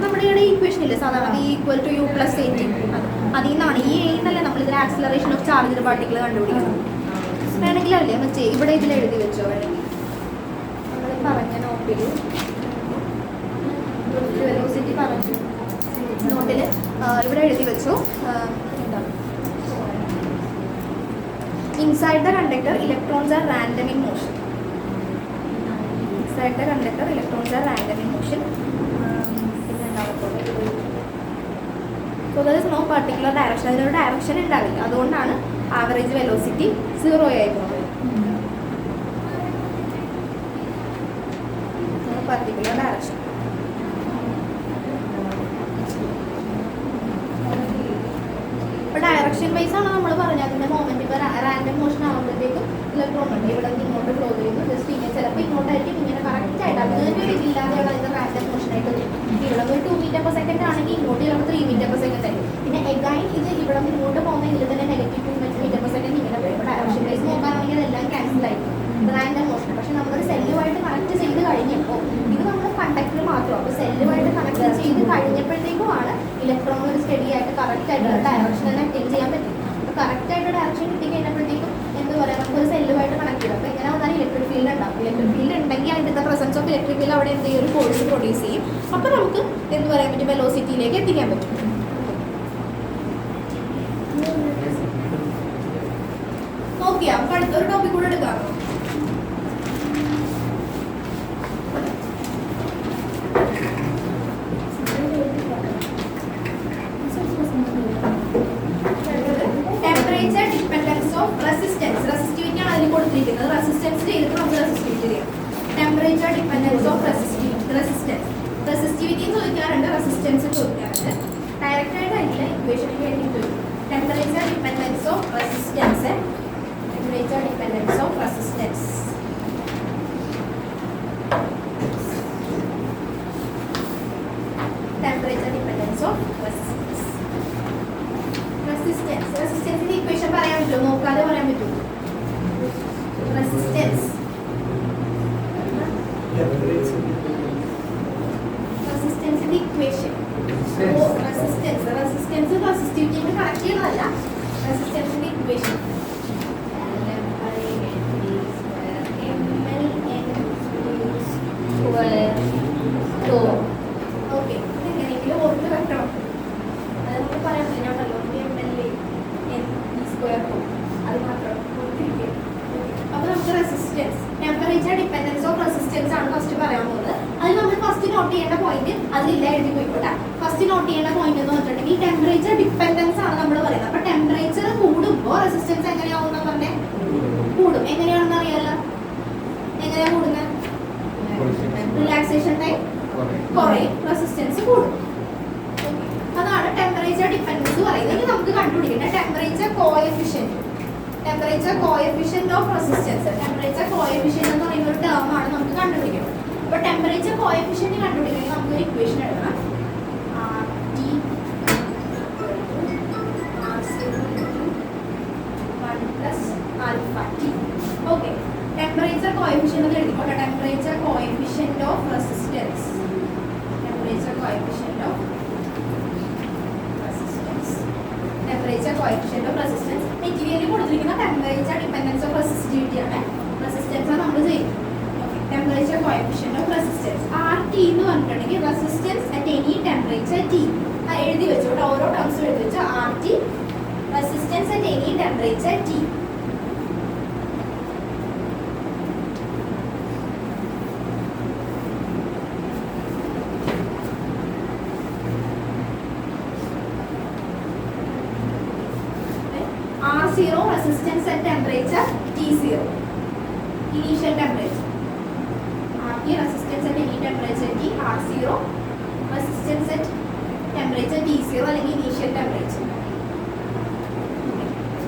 നമ്മുടെ ഇവിടെ ഇക്വേഷൻ ഇല്ലേ സാധാരണ v equal to u plus a t, അതിൽ നിന്നാണ് ഈ എന്നല്ലേ നമ്മൾ ഇതിൽ ആക്സിലറേഷൻ ഓഫ് ചാർജ് പാർട്ടിക്കിൾ കണ്ടുപിടിക്കുന്നത്. വേണമെങ്കിൽ അല്ലേ മറ്റേ ഇവിടെ ഇതിൽ എഴുതി വെച്ചോ, വേണമെങ്കിൽ നമ്മൾ പറഞ്ഞ നോട്ടിൽ വെലോസിറ്റി പറഞ്ഞു നോട്ടിൽ ഇവിടെ എഴുതി വെച്ചു. എന്താണ് inside the conductor electrons are random in motion. Inside the conductor electrons are random in motion. So there is no particular direction. അതിനൊരു ഡയറക്ഷൻ ഉണ്ടാവില്ല, അതുകൊണ്ടാണ് ആവറേജ് വെലോസിറ്റി 0 ആയി പോകുന്നത്. Particular direction. ഡയറക്ഷൻ വൈസ് ആണ് നമ്മൾ പറഞ്ഞത്. അതിന്റെ മൊമെന്റ് ഇപ്പോൾ റാൻഡം മോഷൻ ആകുമ്പോഴത്തേക്കും ഇലക്ട്രോൺ ഉണ്ട് ഇവിടെ നിന്ന് ഇങ്ങോട്ട് ഫ്ലോ ചെയ്യുന്നു. ജസ്റ്റ് ഇങ്ങനെ ചിലപ്പോൾ ഇങ്ങോട്ടായിരിക്കും ഇങ്ങനെ കറക്റ്റ് ആയിട്ട് അതിന് ഒരു ഇതില്ലാതെയുള്ള ഇത് റാൻഡം മോഷൻ ആയിട്ട് വരും. ഇവിടെ ഒരു 2 മീറ്റർ പെർ സെക്കൻഡ് ആണെങ്കിൽ ഇങ്ങോട്ട് ചിലപ്പോൾ 3 മീറ്റർ പെർ സെക്കൻഡ് ആയിരിക്കും. പിന്നെ എഗൈൻ ഇത് ഇവിടെ നിന്ന് ഇങ്ങോട്ട് പോകുന്ന ഇതിൽ തന്നെ -2 മീറ്റർ പെർ സെക്കൻഡ് ഇങ്ങനെ വരും. ഡയറക്ഷൻ വൈസ് നോക്കാനാണെങ്കിൽ അതെല്ലാം ക്യാൻസൽ ആയിരിക്കും റാൻഡം മോഷൻ. പക്ഷെ നമ്മളൊരു സെല്ലുമായിട്ട് കണക്ട് ചെയ്ത് കഴിഞ്ഞപ്പോൾ ഇത് നമ്മൾ കണ്ടക്ടർ മാത്രം. അപ്പോൾ സെല്ലുമായിട്ട് കണക്ട് ചെയ്ത് കഴിഞ്ഞപ്പോഴത്തേക്കുമാണ് ഇലക്ട്രോൺ ഒരു സ്റ്റഡി ആയിട്ട് കറക്റ്റ് ആയിട്ട് ഡയറക്ഷൻ തന്നെ അറ്റൈൻ ചെയ്യാൻ പറ്റും. അപ്പോൾ കറക്റ്റ് ആയിട്ട് ഡയറക്ഷൻ കിട്ടി കഴിഞ്ഞപ്പോഴത്തേക്കും എന്താ പറയുക, നമുക്കൊരു സെല്ലുമായിട്ട് കണക്ട് ചെയ്യും. അപ്പോൾ എങ്ങനെ വന്നാലും ഇലക്ട്രിക് ഫീൽഡ് ഉണ്ടാവും. ഇലക്ട്രിക് ഫീൽഡ് ഉണ്ടെങ്കിൽ അതിൻ്റെ പ്രസൻസ് ഓഫ് ഇലക്ട്രിക് ഫീൽഡ് അവിടെ എന്ത് ചെയ്യും, ഒരു ഫോഴ്സ് പ്രൊഡ്യൂസ് ചെയ്യും. അപ്പോൾ നമുക്ക് എന്ത് പറയാൻ പറ്റും, വെലോസിറ്റിയിലേക്ക് എത്തിക്കാൻ പറ്റും. ഓക്കെ, അപ്പോൾ അടുത്തൊരു ടോപ്പിക് കൂടെ എടുക്കാമോ? റെസിസ്റ്റൻസ് ചെയ്തിട്ട് നമുക്ക് റെസിസ്റ്റിവിറ്റി ചെയ്യാം. Temperature dependence of resistance. Resistivity ചോദിക്കാറുണ്ട്, റെസിസ്റ്റൻസ് ചോദിക്കാറുണ്ട്. ഡയറക്റ്റ് ആയിട്ട് അല്ല, ഇക്വേഷനിൽ വേണ്ടി ചോദിക്കും. Temperature dependence of resistance. Temperature dependence of resistance. Temperature dependence of resistance. റെസിസ്റ്റൻസിന്റെ ഇക്വേഷൻ പറയാൻ പറ്റുമോ? നോക്കാതെ പറയാൻ പറ്റുമോ? Resistance. Resistance in the equation. So resistance resistivity में कनेक्ट किया ना या resistance in the equation. Okay. इधर एक किलो और तो वेक्टर. अरे मुझे पता नहीं ना मतलब ml n square को. अरे मात्र അപ്പോൾ നമുക്ക് resistance temperature dependence of resistance ആണ് ഫസ്റ്റ് പറയാൻ പോകുന്നത്. അതിൽ നമ്മൾ ഫസ്റ്റ് നോട്ട് ചെയ്യേണ്ട പോയിന്റ് അതിലില്ല, എഴുതി പോയിക്കോട്ടെ. ഫസ്റ്റ് നോട്ട് ചെയ്യേണ്ട പോയിന്റ് എന്ന് പറഞ്ഞിട്ടുണ്ടെങ്കിൽ ടെമ്പറേച്ചർ ഡിപ്പെൻഡൻസ് ആണ് നമ്മൾ പറയുന്നത്. അപ്പോൾ ടെമ്പറേച്ചർ കൂടുമ്പോൾ റെസിസ്റ്റൻസ് എങ്ങനെയാവുന്ന പറഞ്ഞേ കൂടും. എങ്ങനെയാണെന്ന് അറിയാലോ, എങ്ങനെയാണ് കൂടുന്നത്? റിലാക്സേഷൻ ടൈം കുറയും, റെസിസ്റ്റൻസ് കൂടും. അതാണ് ടെമ്പറേച്ചർ ഡിപ്പെൻഡൻസ് പറയുന്നത്. ഇനി നമുക്ക് കണ്ടുപിടിക്കേണ്ട temperature coefficient. Temperature coefficient of resistance. Temperature coefficient എന്ന് പറയുന്ന ഒരു ടേം ആണ് നമുക്ക് കണ്ടുപിടിക്കുന്നത്. അപ്പോൾ ടെമ്പറേച്ചർ കോഎഫിഷ്യന്റ് കണ്ടുപിടിക്കണമെങ്കിൽ നമുക്കൊരു ഇക്വേഷൻ എഴുതണം. RT +1 ∆t. Okay, temperature coefficient എന്ന് എഴുതിക്കോട്ടെ. Temperature coefficient of resistance. Temperature coefficient of resistance. Temperature coefficient of resistance. മെറ്റീരിയലിൽ കൊടുത്തിരിക്കുന്ന ടെമ്പറേച്ചർ ഡിപ്പെൻഡൻസ് ഓഫ് റെസിസ്റ്റിവിറ്റി ആണ്. റെസിസ്റ്റൻസ് ആണ് നമ്മൾ ചെയ്യുന്നത്. Okay, temperature coefficient of resistance RT എന്ന് പറഞ്ഞിട്ടുണ്ടെങ്കിൽ resistance at any temperature T. എഴുതി വെച്ചോട്ടെ, ഓരോ ടേംസും എഴുതി വെച്ചോ. RT resistance at any temperature T. R0 resistance at temperature T0, initial temperature. RT resistance at any temperature T. R0 resistance at temperature T0 അല്ലെങ്കിൽ initial temperature.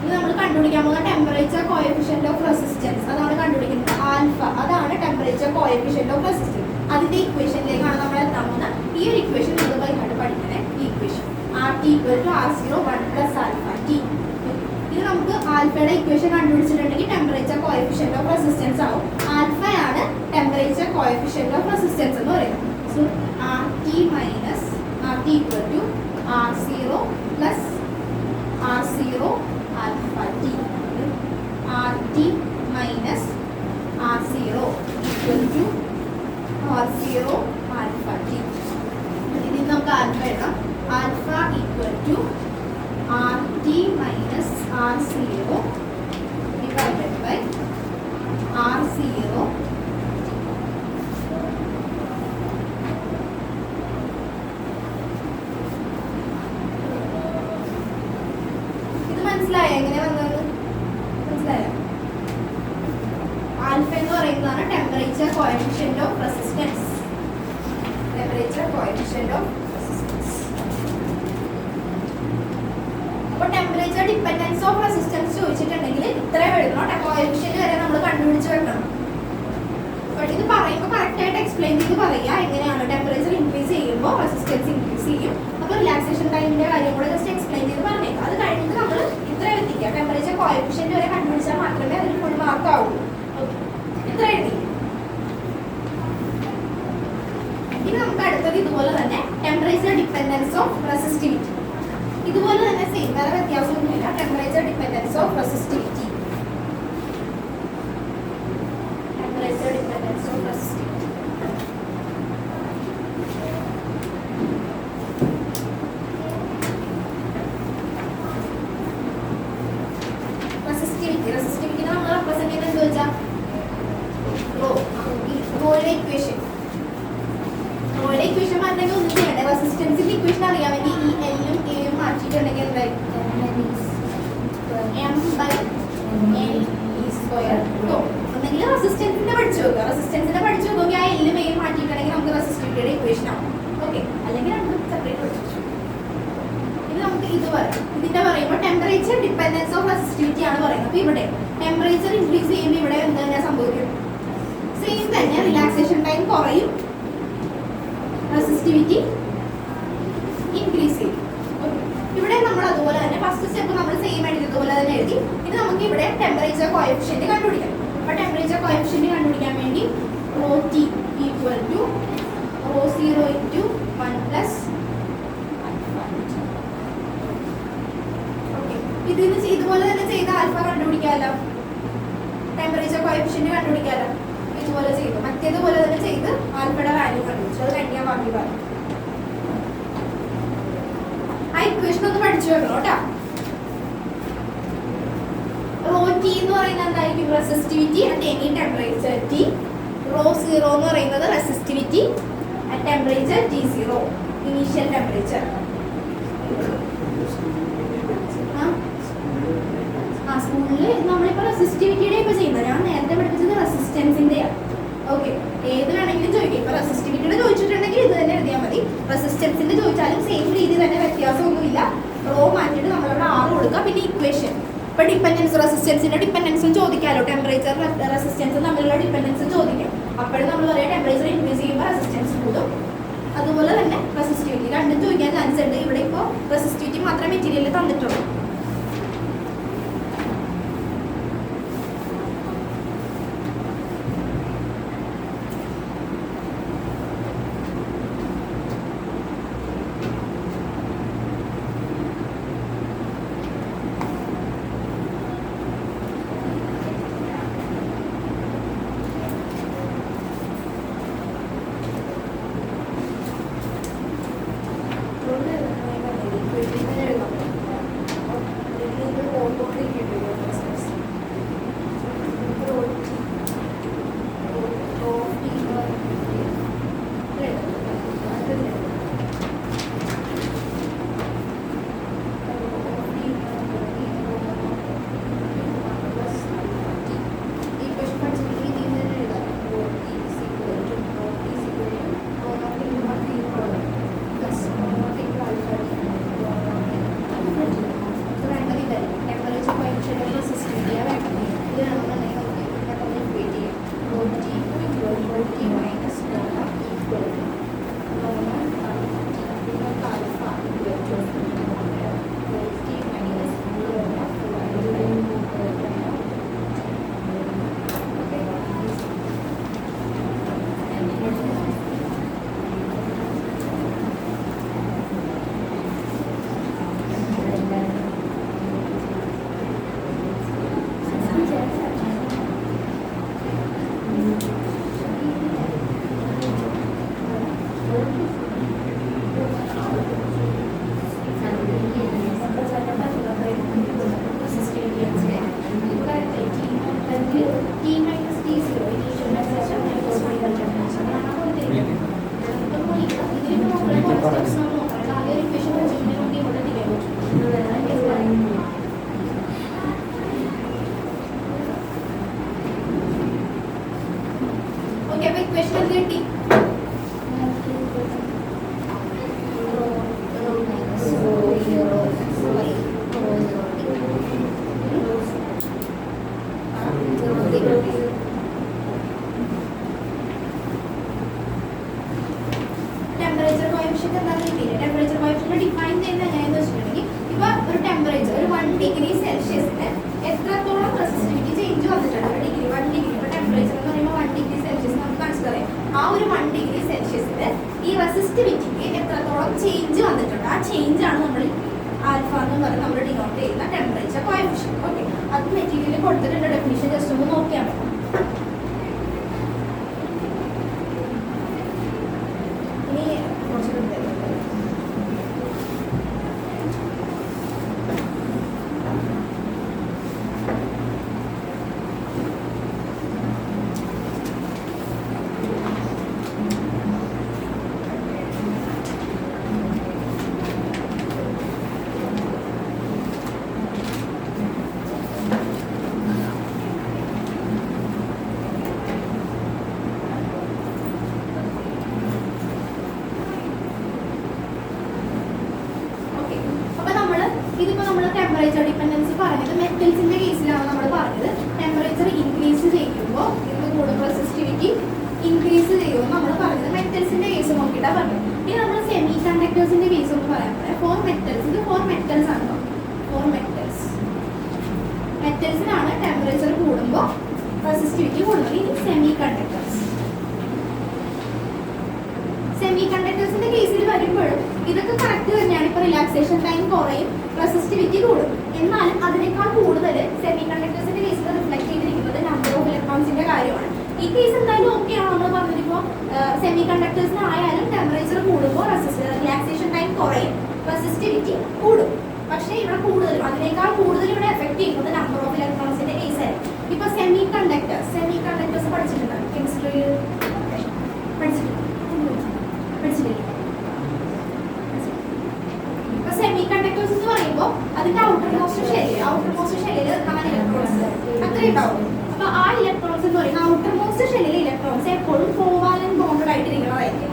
ഇത് നമ്മൾ കണ്ടുപിടിക്കാൻ പോകുന്ന ടെമ്പറേച്ചർ കോഎഫിഷ്യന്റ് ഓഫ് റെസിസ്റ്റൻസ് അതാണ് കണ്ടുപിടിക്കുന്നത്. ആൽഫ, അതാണ് ടെമ്പറേച്ചർ കോഎഫിഷ്യന്റ് ഓഫ് റെസിസ്റ്റൻസ്. അതിന്റെ ഇക്വേഷനിലേക്കാണ് നമ്മൾ എത്താൻ പോകുന്നത്. ഈ ഒരു ഇക്വേഷൻ നമ്മൾ പഠിക്കുന്നത്. ഈ equation RT = R0 1 + alpha T. ഇത് ഇതിൽ നമുക്ക് ആൽഫയുടെ ഇക്വേഷൻ കണ്ടുപിടിച്ചിട്ടുണ്ടെങ്കിൽ ടെമ്പറേച്ചർ കോഎഫിഷ്യന്റ് ഓഫ് റെസിസ്റ്റൻസ് ആവും. ആൽഫയാണ് ടെമ്പറേച്ചർ കോഎഫിഷ്യന്റ് ഓഫ് റെസിസ്റ്റൻസ് എന്ന് പറയുന്നത്. So RT minus RT equal to R0 plus R0 alpha T. RT minus R0 equal to R0 alpha T. ഇതിൽ നമുക്ക് ആൽഫ എഴുതാം. Alpha equal to RT minus R0 divided by R0 ഇത് മനസ്സിലായോ എങ്ങനെ വന്നത്? മനസ്സിലായോ? ആൽഫ എന്ന് പറയുന്നതാണ് temperature coefficient of resistance. Temperature coefficient of temperature dependence of resistance ചോദിച്ചിട്ടുണ്ടെങ്കിൽ ഇത്രയും എഴുതണം. കോഎഫിഷ്യന്റ് വരെ നമ്മൾ കണ്ടുപിടിച്ച് വെക്കണം. ബട്ട് ഇത് പറയുമ്പോൾ കറക്റ്റ് ആയിട്ട് എക്സ്പ്ലെയിൻ ചെയ്ത് പറയുക എങ്ങനെയാണ് ടെമ്പറേച്ചർ ഇൻക്രീസ് ചെയ്യുമ്പോൾ റെസിസ്റ്റൻസ് ഇൻക്രീസ് ചെയ്യും. അപ്പോൾ റിലാക്സേഷൻ ടൈമിന്റെ കാര്യം കൂടെ ജസ്റ്റ് എക്സ്പ്ലെയിൻ ചെയ്ത് പറഞ്ഞേക്കാം. അത് കഴിഞ്ഞിട്ട് നമ്മൾ ഇത്ര എത്തിക്കുക. ടെമ്പറേച്ചർ കോഎഫിഷ്യന്റ് വരെ കണ്ടുപിടിച്ചാൽ മാത്രമേ അതിന് ഫുൾ മാർക്ക് ആവുള്ളൂ. ഇത്ര എഴുതി. ഇനി നമുക്ക് അടുത്തത് ഇതുപോലെ തന്നെ ടെമ്പറേച്ചർ ഡിപ്പെൻഡൻസ് ഓഫ് റെസിസ്റ്റിവിറ്റി. ഇതുപോലെ തന്നെ സെയിം, വേറെ വ്യത്യാസമൊന്നുമില്ല. Temperature dependence of resistivity. Temperature dependence of resistivity. Resistivity നമ്മൾ റെപ്രസെന്റ് ചെയ്യുന്നത് എന്താ വെച്ചാൽ റോയുടെ ഇക്വേഷൻ. റോയുടെ ഇക്വേഷൻ മാറ്റണമെങ്കിൽ ഒന്നും ചെയ്യണ്ടേ. റെസിസ്റ്റൻസിന്റെ ഇക്വേഷൻ അറിയാമെങ്കിൽ ഈ എല്ലും എയും മാറ്റിയിട്ടുണ്ടെങ്കിൽ എന്തായിരിക്കും? ഒന്നെങ്കിൽ റെസിസ്റ്റൻസിന്റെ പഠിച്ചു നോക്കുക. റെസിസ്റ്റൻസിന്റെ പഠിച്ചു നോക്കി ആ എല്ലും എയും മാറ്റിയിട്ടുണ്ടെങ്കിൽ നമുക്ക് റെസിസ്റ്റിവിറ്റിയുടെ ഇക്വേഷൻ ആവും. ഓക്കെ, അല്ലെങ്കിൽ നമുക്ക് സെപ്പറേറ്റ് പഠിച്ചു. ഇനി നമുക്ക് ഇത് പറയാം. ഇതിന്റെ പറയുമ്പോൾ ടെമ്പറേച്ചർ ഡിപ്പെൻഡൻസ് ഓഫ് റെസിസ്റ്റിവിറ്റി ആണ് പറയുന്നത്. അപ്പൊ ഇവിടെ ടെമ്പറേച്ചർ ഇൻക്രീസ് ചെയ്യുമ്പോൾ ഇവിടെ എന്താ തന്നെ സംഭവിക്കും? സെയിം തന്നെ, റിലാക്സേഷൻ ടൈം കുറയും, റെസിസ്റ്റിവിറ്റി ഇൻക്രീസ് ചെയ്യും. ഇവിടെ നമ്മൾ അതുപോലെ തന്നെ ഫസ്റ്റ് സ്റ്റെപ്പ് നമ്മൾ സെയിം എഴുതിയതുപോലെ തന്നെ എഴുതി. ഇത് നമുക്ക് ഇവിടെ ടെമ്പറേച്ചർ കോഎഫിഷ്യന്റ് കണ്ടുപിടിക്കാം. അപ്പോൾ ടെമ്പറേച്ചർ കോഎഫിഷ്യന്റ് കണ്ടുപിടിക്കാൻ വേണ്ടി ρT equal to ρ0 into 1 plus ഇതിന് ഇതുപോലെ തന്നെ ചെയ്ത ആൽഫ കണ്ടുപിടിക്കാമല്ലോ. ടെമ്പറേച്ചർ കോഎഫിഷ്യന്റ് കണ്ടുപിടിക്കാമല്ലോ. ഇതുപോലെ ചെയ്തു, മറ്റേതുപോലെ തന്നെ ചെയ്ത് ആൽഫയുടെ വാല്യൂ കണ്ടുപിടിച്ചു. അത് കഴിഞ്ഞാൽ ബാക്കി പറഞ്ഞു. ആ ഇക്വേഷൻ ഒന്ന് പഠിച്ചു വെക്കണം കേട്ടോ. ρT എന്ന് പറയുന്നത് എന്തായിരിക്കും? Resistivity at any temperature T. ρ0 എന്ന് പറയുന്നത് resistivity at temperature T0, initial temperature. സ്കൂളിൽ നമ്മളിപ്പോൾ റെസിസ്റ്റിവിറ്റിയുടെ ഇപ്പോൾ ചെയ്യുന്നത്. ഞാൻ നേരത്തെ പഠിപ്പിച്ചത് റെസിസ്റ്റൻസിൻ്റെയാണ്. ഓക്കെ, ഏത് വേണമെങ്കിലും ചോദിക്കും. ഇപ്പോൾ റെസിസ്റ്റിവിറ്റിയുടെ ചോദിച്ചിട്ടുണ്ടെങ്കിൽ ഇത് തന്നെ എഴുതിയാൽ മതി. റെസിസ്റ്റൻസിൻ്റെ ചോദിച്ചാലും സെയിം രീതി തന്നെ, വ്യത്യാസമൊന്നുമില്ല. റോ മാറ്റിയിട്ട് നമ്മളിവിടെ R കൊടുക്കുക. പിന്നെ ഇക്വേഷൻ ഇപ്പോൾ ഡിപ്പെൻഡൻസ്, റെസിസ്റ്റൻസിൻ്റെ ഡിപ്പെൻഡൻസും ചോദിക്കാമല്ലോ. ടെമ്പറേച്ചർ റെസിസ്റ്റൻസും തമ്മിലുള്ള ഡിപ്പെൻഡൻസും ചോദിക്കാം. അപ്പോഴും നമ്മൾ പറയാം ടെമ്പറേച്ചർ ഇൻക്രീസ് ചെയ്യുമ്പോൾ റെസിസ്റ്റൻസ് കൂടും. അതുപോലെ തന്നെ റെസിസ്റ്റിവിറ്റി രണ്ടും ചോദിക്കാൻ ചാൻസ് ഉണ്ട്. ഇവിടെ ഇപ്പോൾ റെസിസ്റ്റിവിറ്റി മാത്രമേ മെറ്റീരിയലിൽ തന്നിട്ടുള്ളൂ. ചേഞ്ച് വന്നിട്ടുണ്ട്. ആ ചേഞ്ച് ആണ് നമ്മൾ ആൽഫ എന്ന് പറയുന്നത് നമ്മൾ ഡിനോട്ട് ചെയ്യുന്ന ടെമ്പറേച്ചർ കോഎഫിഷ്യന്റ്. ഓക്കെ, അത് മെറ്റീരിയലിൽ കൊടുത്തിട്ടുണ്ട്. ഡെഫിനിഷൻ ജസ്റ്റ് ഒന്ന് നോക്കിയാൽ മതി. ഇനി കുറച്ച് ഇതിപ്പോ നമ്മൾ ടെമ്പറേച്ചർ ഡിപ്പെൻഡൻസി പറഞ്ഞത് മെറ്റൽസിന്റെ കേസിലാണ് നമ്മൾ പറഞ്ഞത്. ടെമ്പറേച്ചർ ഇൻക്രീസ് ചെയ്യുമ്പോൾ ഇത് കൂടുമ്പോൾ റെസിസ്റ്റിവിറ്റി ഇൻക്രീസ് ചെയ്യുമ്പോൾ നമ്മൾ പറഞ്ഞത് മെറ്റൽസിന്റെ കേസ് നോക്കിയിട്ടാണ് പറഞ്ഞത്. ഇനി നമ്മൾ സെമി കണ്ടക്ടേഴ്സിന്റെ കേസ് ഒന്ന് പറയാൻ പറയാം. ഫോർ മെറ്റൽസ്, ഇത് ഫോർ മെറ്റൽസ് ആണോ? ഫോർ മെറ്റൽസ്, മെറ്റൽസിനാണ് ടെമ്പറേച്ചർ കൂടുമ്പോൾ റെസിസ്റ്റിവിറ്റി കൂടുന്നത്. ഇനി സെമി കണ്ടക്ടേഴ്സ്, സെമി കണ്ടക്ടേഴ്സിന്റെ കേസിൽ വരുമ്പോഴും ഇതൊക്കെ കറക്റ്റ് തന്നെയാണ്. ഇപ്പൊ റിലാക്സേഷൻ ടൈം കുറയും, റെസിസ്റ്റിവിറ്റി കൂടും. എന്നാലും അതിനേക്കാൾ കൂടുതൽ സെമി കണ്ടക്ടേഴ്സിന്റെ കേസിൽ റിഫ്ലക്ട് ചെയ്തിരിക്കുന്നത് നമ്പർ ഓഫ് ഇലക്ട്രോൺസിന്റെ കാര്യമാണ്. ഈ കേസ് എന്തായാലും ഓക്കെ ആണ്. നമ്മൾ പറഞ്ഞിരിപ്പോൾ സെമി കണ്ടക്ടേഴ്സിനായാലും ടെമ്പറേച്ചർ കൂടുമ്പോൾ റിലാക്സേഷൻ ടൈം കുറയും, റെസിസ്റ്റിവിറ്റി കൂടും. പക്ഷേ ഇവിടെ കൂടുതലും അതിനേക്കാൾ കൂടുതൽ ഇവിടെ എഫക്ട് ചെയ്യുന്നത് നമ്പർ ഓഫ് ഇലക്ട്രോൺസിന്റെ കേസായിരിക്കും. ഇപ്പൊ സെമി കണ്ടക്ടേഴ്സ് പഠിച്ചിട്ടുണ്ട്, കെമിസ്ട്രിയിൽ പഠിച്ചിട്ടില്ല. ഇപ്പൊ സെമി കണ്ടക്ടേഴ്സ് എന്ന് പറയുമ്പോൾ അതിന്റെ ഔട്ടർ മോസ്റ്റ് ഷെല്ലിൽ 4 ഇലക്ട്രോൺസ് അത്രേ ഉണ്ടാവും. അപ്പൊ ആ ഇലക്ട്രോൺസ് എന്ന് പറയുന്നത് ഔട്ടർ മോസ്റ്റ് ഷെല്ലിലെ ഇലക്ട്രോൺസ് എപ്പോഴും കോവാലന്റ് ബോണ്ടഡ് ആയിട്ടിരിക്കുന്നതായിരിക്കും.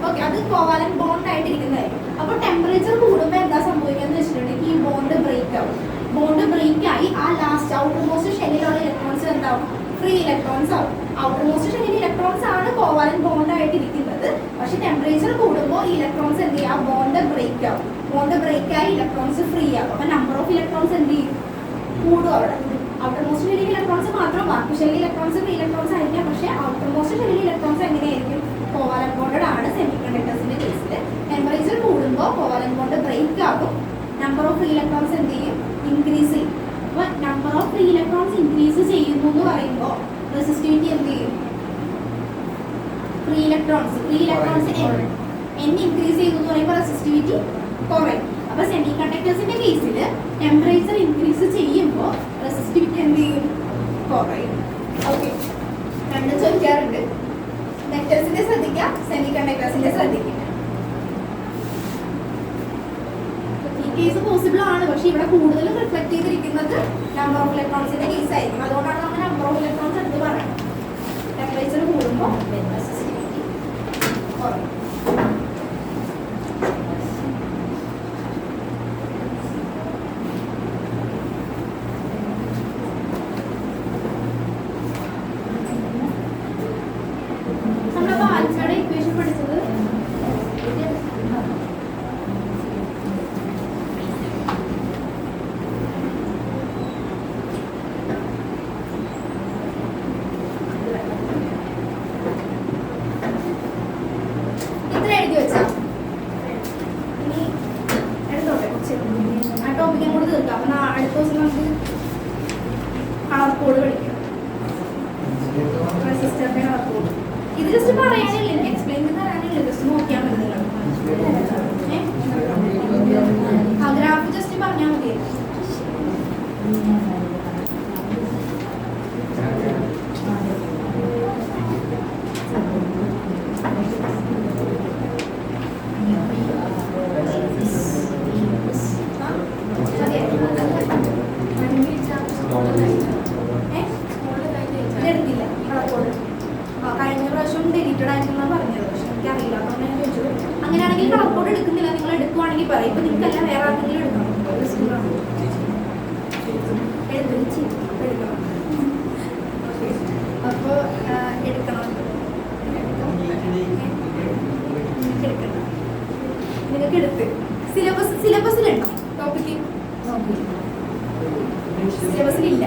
ഓക്കെ, അത് കോവാലന്റ് ബോണ്ട് ആയിട്ടിരിക്കുന്നതായിരിക്കും. അപ്പൊ ടെമ്പറേച്ചർ കൂടുമ്പോൾ എന്താ സംഭവിക്കുന്നത് വെച്ചിട്ടുണ്ടെങ്കിൽ ഈ ബോണ്ട് ബ്രേക്ക് ആവും. ബോണ്ട് ബ്രേക്ക് ആയി ആ ലാസ്റ്റ് ഔട്ടർ മോസ്റ്റ് ഷെല്ലിലുള്ള ഇലക്ട്രോൺസ് എന്താവും? ഫ്രീ ഇലക്ട്രോൺസ് ആവും. ഔട്ടർ മോസ്റ്റ് ഷെല്ലിൽ ഇലക്ട്രോൺസ് ആണ് കോവാലന്റ് ബോണ്ട് ആയിട്ടിരിക്കുന്നത്. പക്ഷെ ടെമ്പറേച്ചർ കൂടുമ്പോൾ ഈ ഇലക്ട്രോൺസ് എന്ത് ചെയ്യും? ആ ബോണ്ട് ബ്രേക്ക് ആവും. ബോണ്ട് ബ്രേക്ക് ആയി ഇലക്ട്രോൺസ് ഫ്രീ ആവും. അപ്പൊ നമ്പർ ഓഫ് ഇലക്ട്രോൺസ് എന്ത് ചെയ്യും? കൂടും. അവിടെ ഔട്ടർ മോസ്റ്റ് ഷെല്ലിൽ ഇലക്ട്രോൺസ് മാത്രം, ബാക്കി ഷെല്ലിൽ ഇലക്ട്രോൺസ് ഫ്രീ ഇലക്ട്രോൺസ് ആയിരിക്കാം. പക്ഷെ ഔട്ടർ മോസ്റ്റ് ഷെല്ലിൽ ഇലക്ട്രോൺസ് എങ്ങനെയായിരിക്കും? കോവാലന്റ് ബോണ്ടഡ് ആണ് സെമി കണ്ടക്ടേഴ്സിന്റെ കേസിൽ. ടെമ്പറേച്ചർ കൂടുമ്പോൾ കോവാലന്റ് ബോണ്ട് ബ്രേക്ക് ആകും. നമ്പർ ഓഫ് ഫ്രീ ഇലക്ട്രോൺസ് എന്ത് ചെയ്യും? ഇൻക്രീസ് ചെയ്യും. അപ്പൊ number of free electrons increase ചെയ്യുന്നു എന്ന് പറയുമ്പോൾ റെസിസ്റ്റിവിറ്റി എന്ത് ചെയ്യും? ഫ്രീ ഇലക്ട്രോൺസ് n ഇൻക്രീസ് ചെയ്യുന്നു എന്ന് പറയുമ്പോൾ റെസിസ്റ്റിവിറ്റി കുറയും. അപ്പൊ സെമി കണ്ടക്ടേഴ്സിന്റെ കേസിൽ ടെമ്പറേച്ചർ ഇൻക്രീസ് ചെയ്യുമ്പോൾ റെസിസ്റ്റിവിറ്റി എന്ത് ചെയ്യും? കുറയും. ഓക്കെ, രണ്ടും ചോദിക്കാറുണ്ട്. മെറ്റൽസിന്റെ ശ്രദ്ധിക്കുക, സെമി കണ്ടക്ടേഴ്സിന്റെ ശ്രദ്ധിക്കുക. ഈ കേസ് പോസിബിൾ ആണ്, പക്ഷെ ഇവിടെ കൂടുതലും റിഫ്ലക്ട് ചെയ്തിരിക്കുന്നത് നമ്പർ ഓഫ് ഇലക്ട്രോൺസിന്റെ കേസ് ആയിരിക്കും. അതുകൊണ്ടാണ് നമ്മൾ നമ്പർ ഓഫ് ഇലക്ട്രോൺസ് എടുത്ത് പറയുന്നത്. ടെമ്പറേച്ചർ കൂടുമ്പോൾ റെസിസ്റ്റിവിറ്റി കുറയും. ഇത് ജസ്റ്റ് പറയാനില്ല, എക്സ്പ്ലെയിൻ ചെയ്ത് തരാനില്ല, ജസ്റ്റ് നോക്കിയാൽ മതി. ആ ഗ്രാഫ് ജസ്റ്റ് പറഞ്ഞാൽ മതി. ഇതെടുത്തില്ല കളർകോഡ്. കഴിഞ്ഞ പ്രാവശ്യം ഡെലിറ്റഡ് ആയിട്ടാണ് പറഞ്ഞത്, പക്ഷെ എനിക്കറിയില്ല, അതുകൊണ്ട് ഞാൻ ചോദിച്ചത്. അങ്ങനെയാണെങ്കിൽ കളർകോഡ് എടുക്കുന്നില്ല, നിങ്ങൾ എടുക്കുവാണെങ്കിൽ പറയും. ഇപ്പൊ നിങ്ങൾക്കല്ല വേറെ ആർക്കെങ്കിലും എടുക്കണം. എടുക്കണം. അപ്പോൾ എടുക്കണം. നിങ്ങൾക്ക് എടുത്ത് സിലബസിലുണ്ടോ ടോപ്പിക്ക്? സിലബസിലില്ല.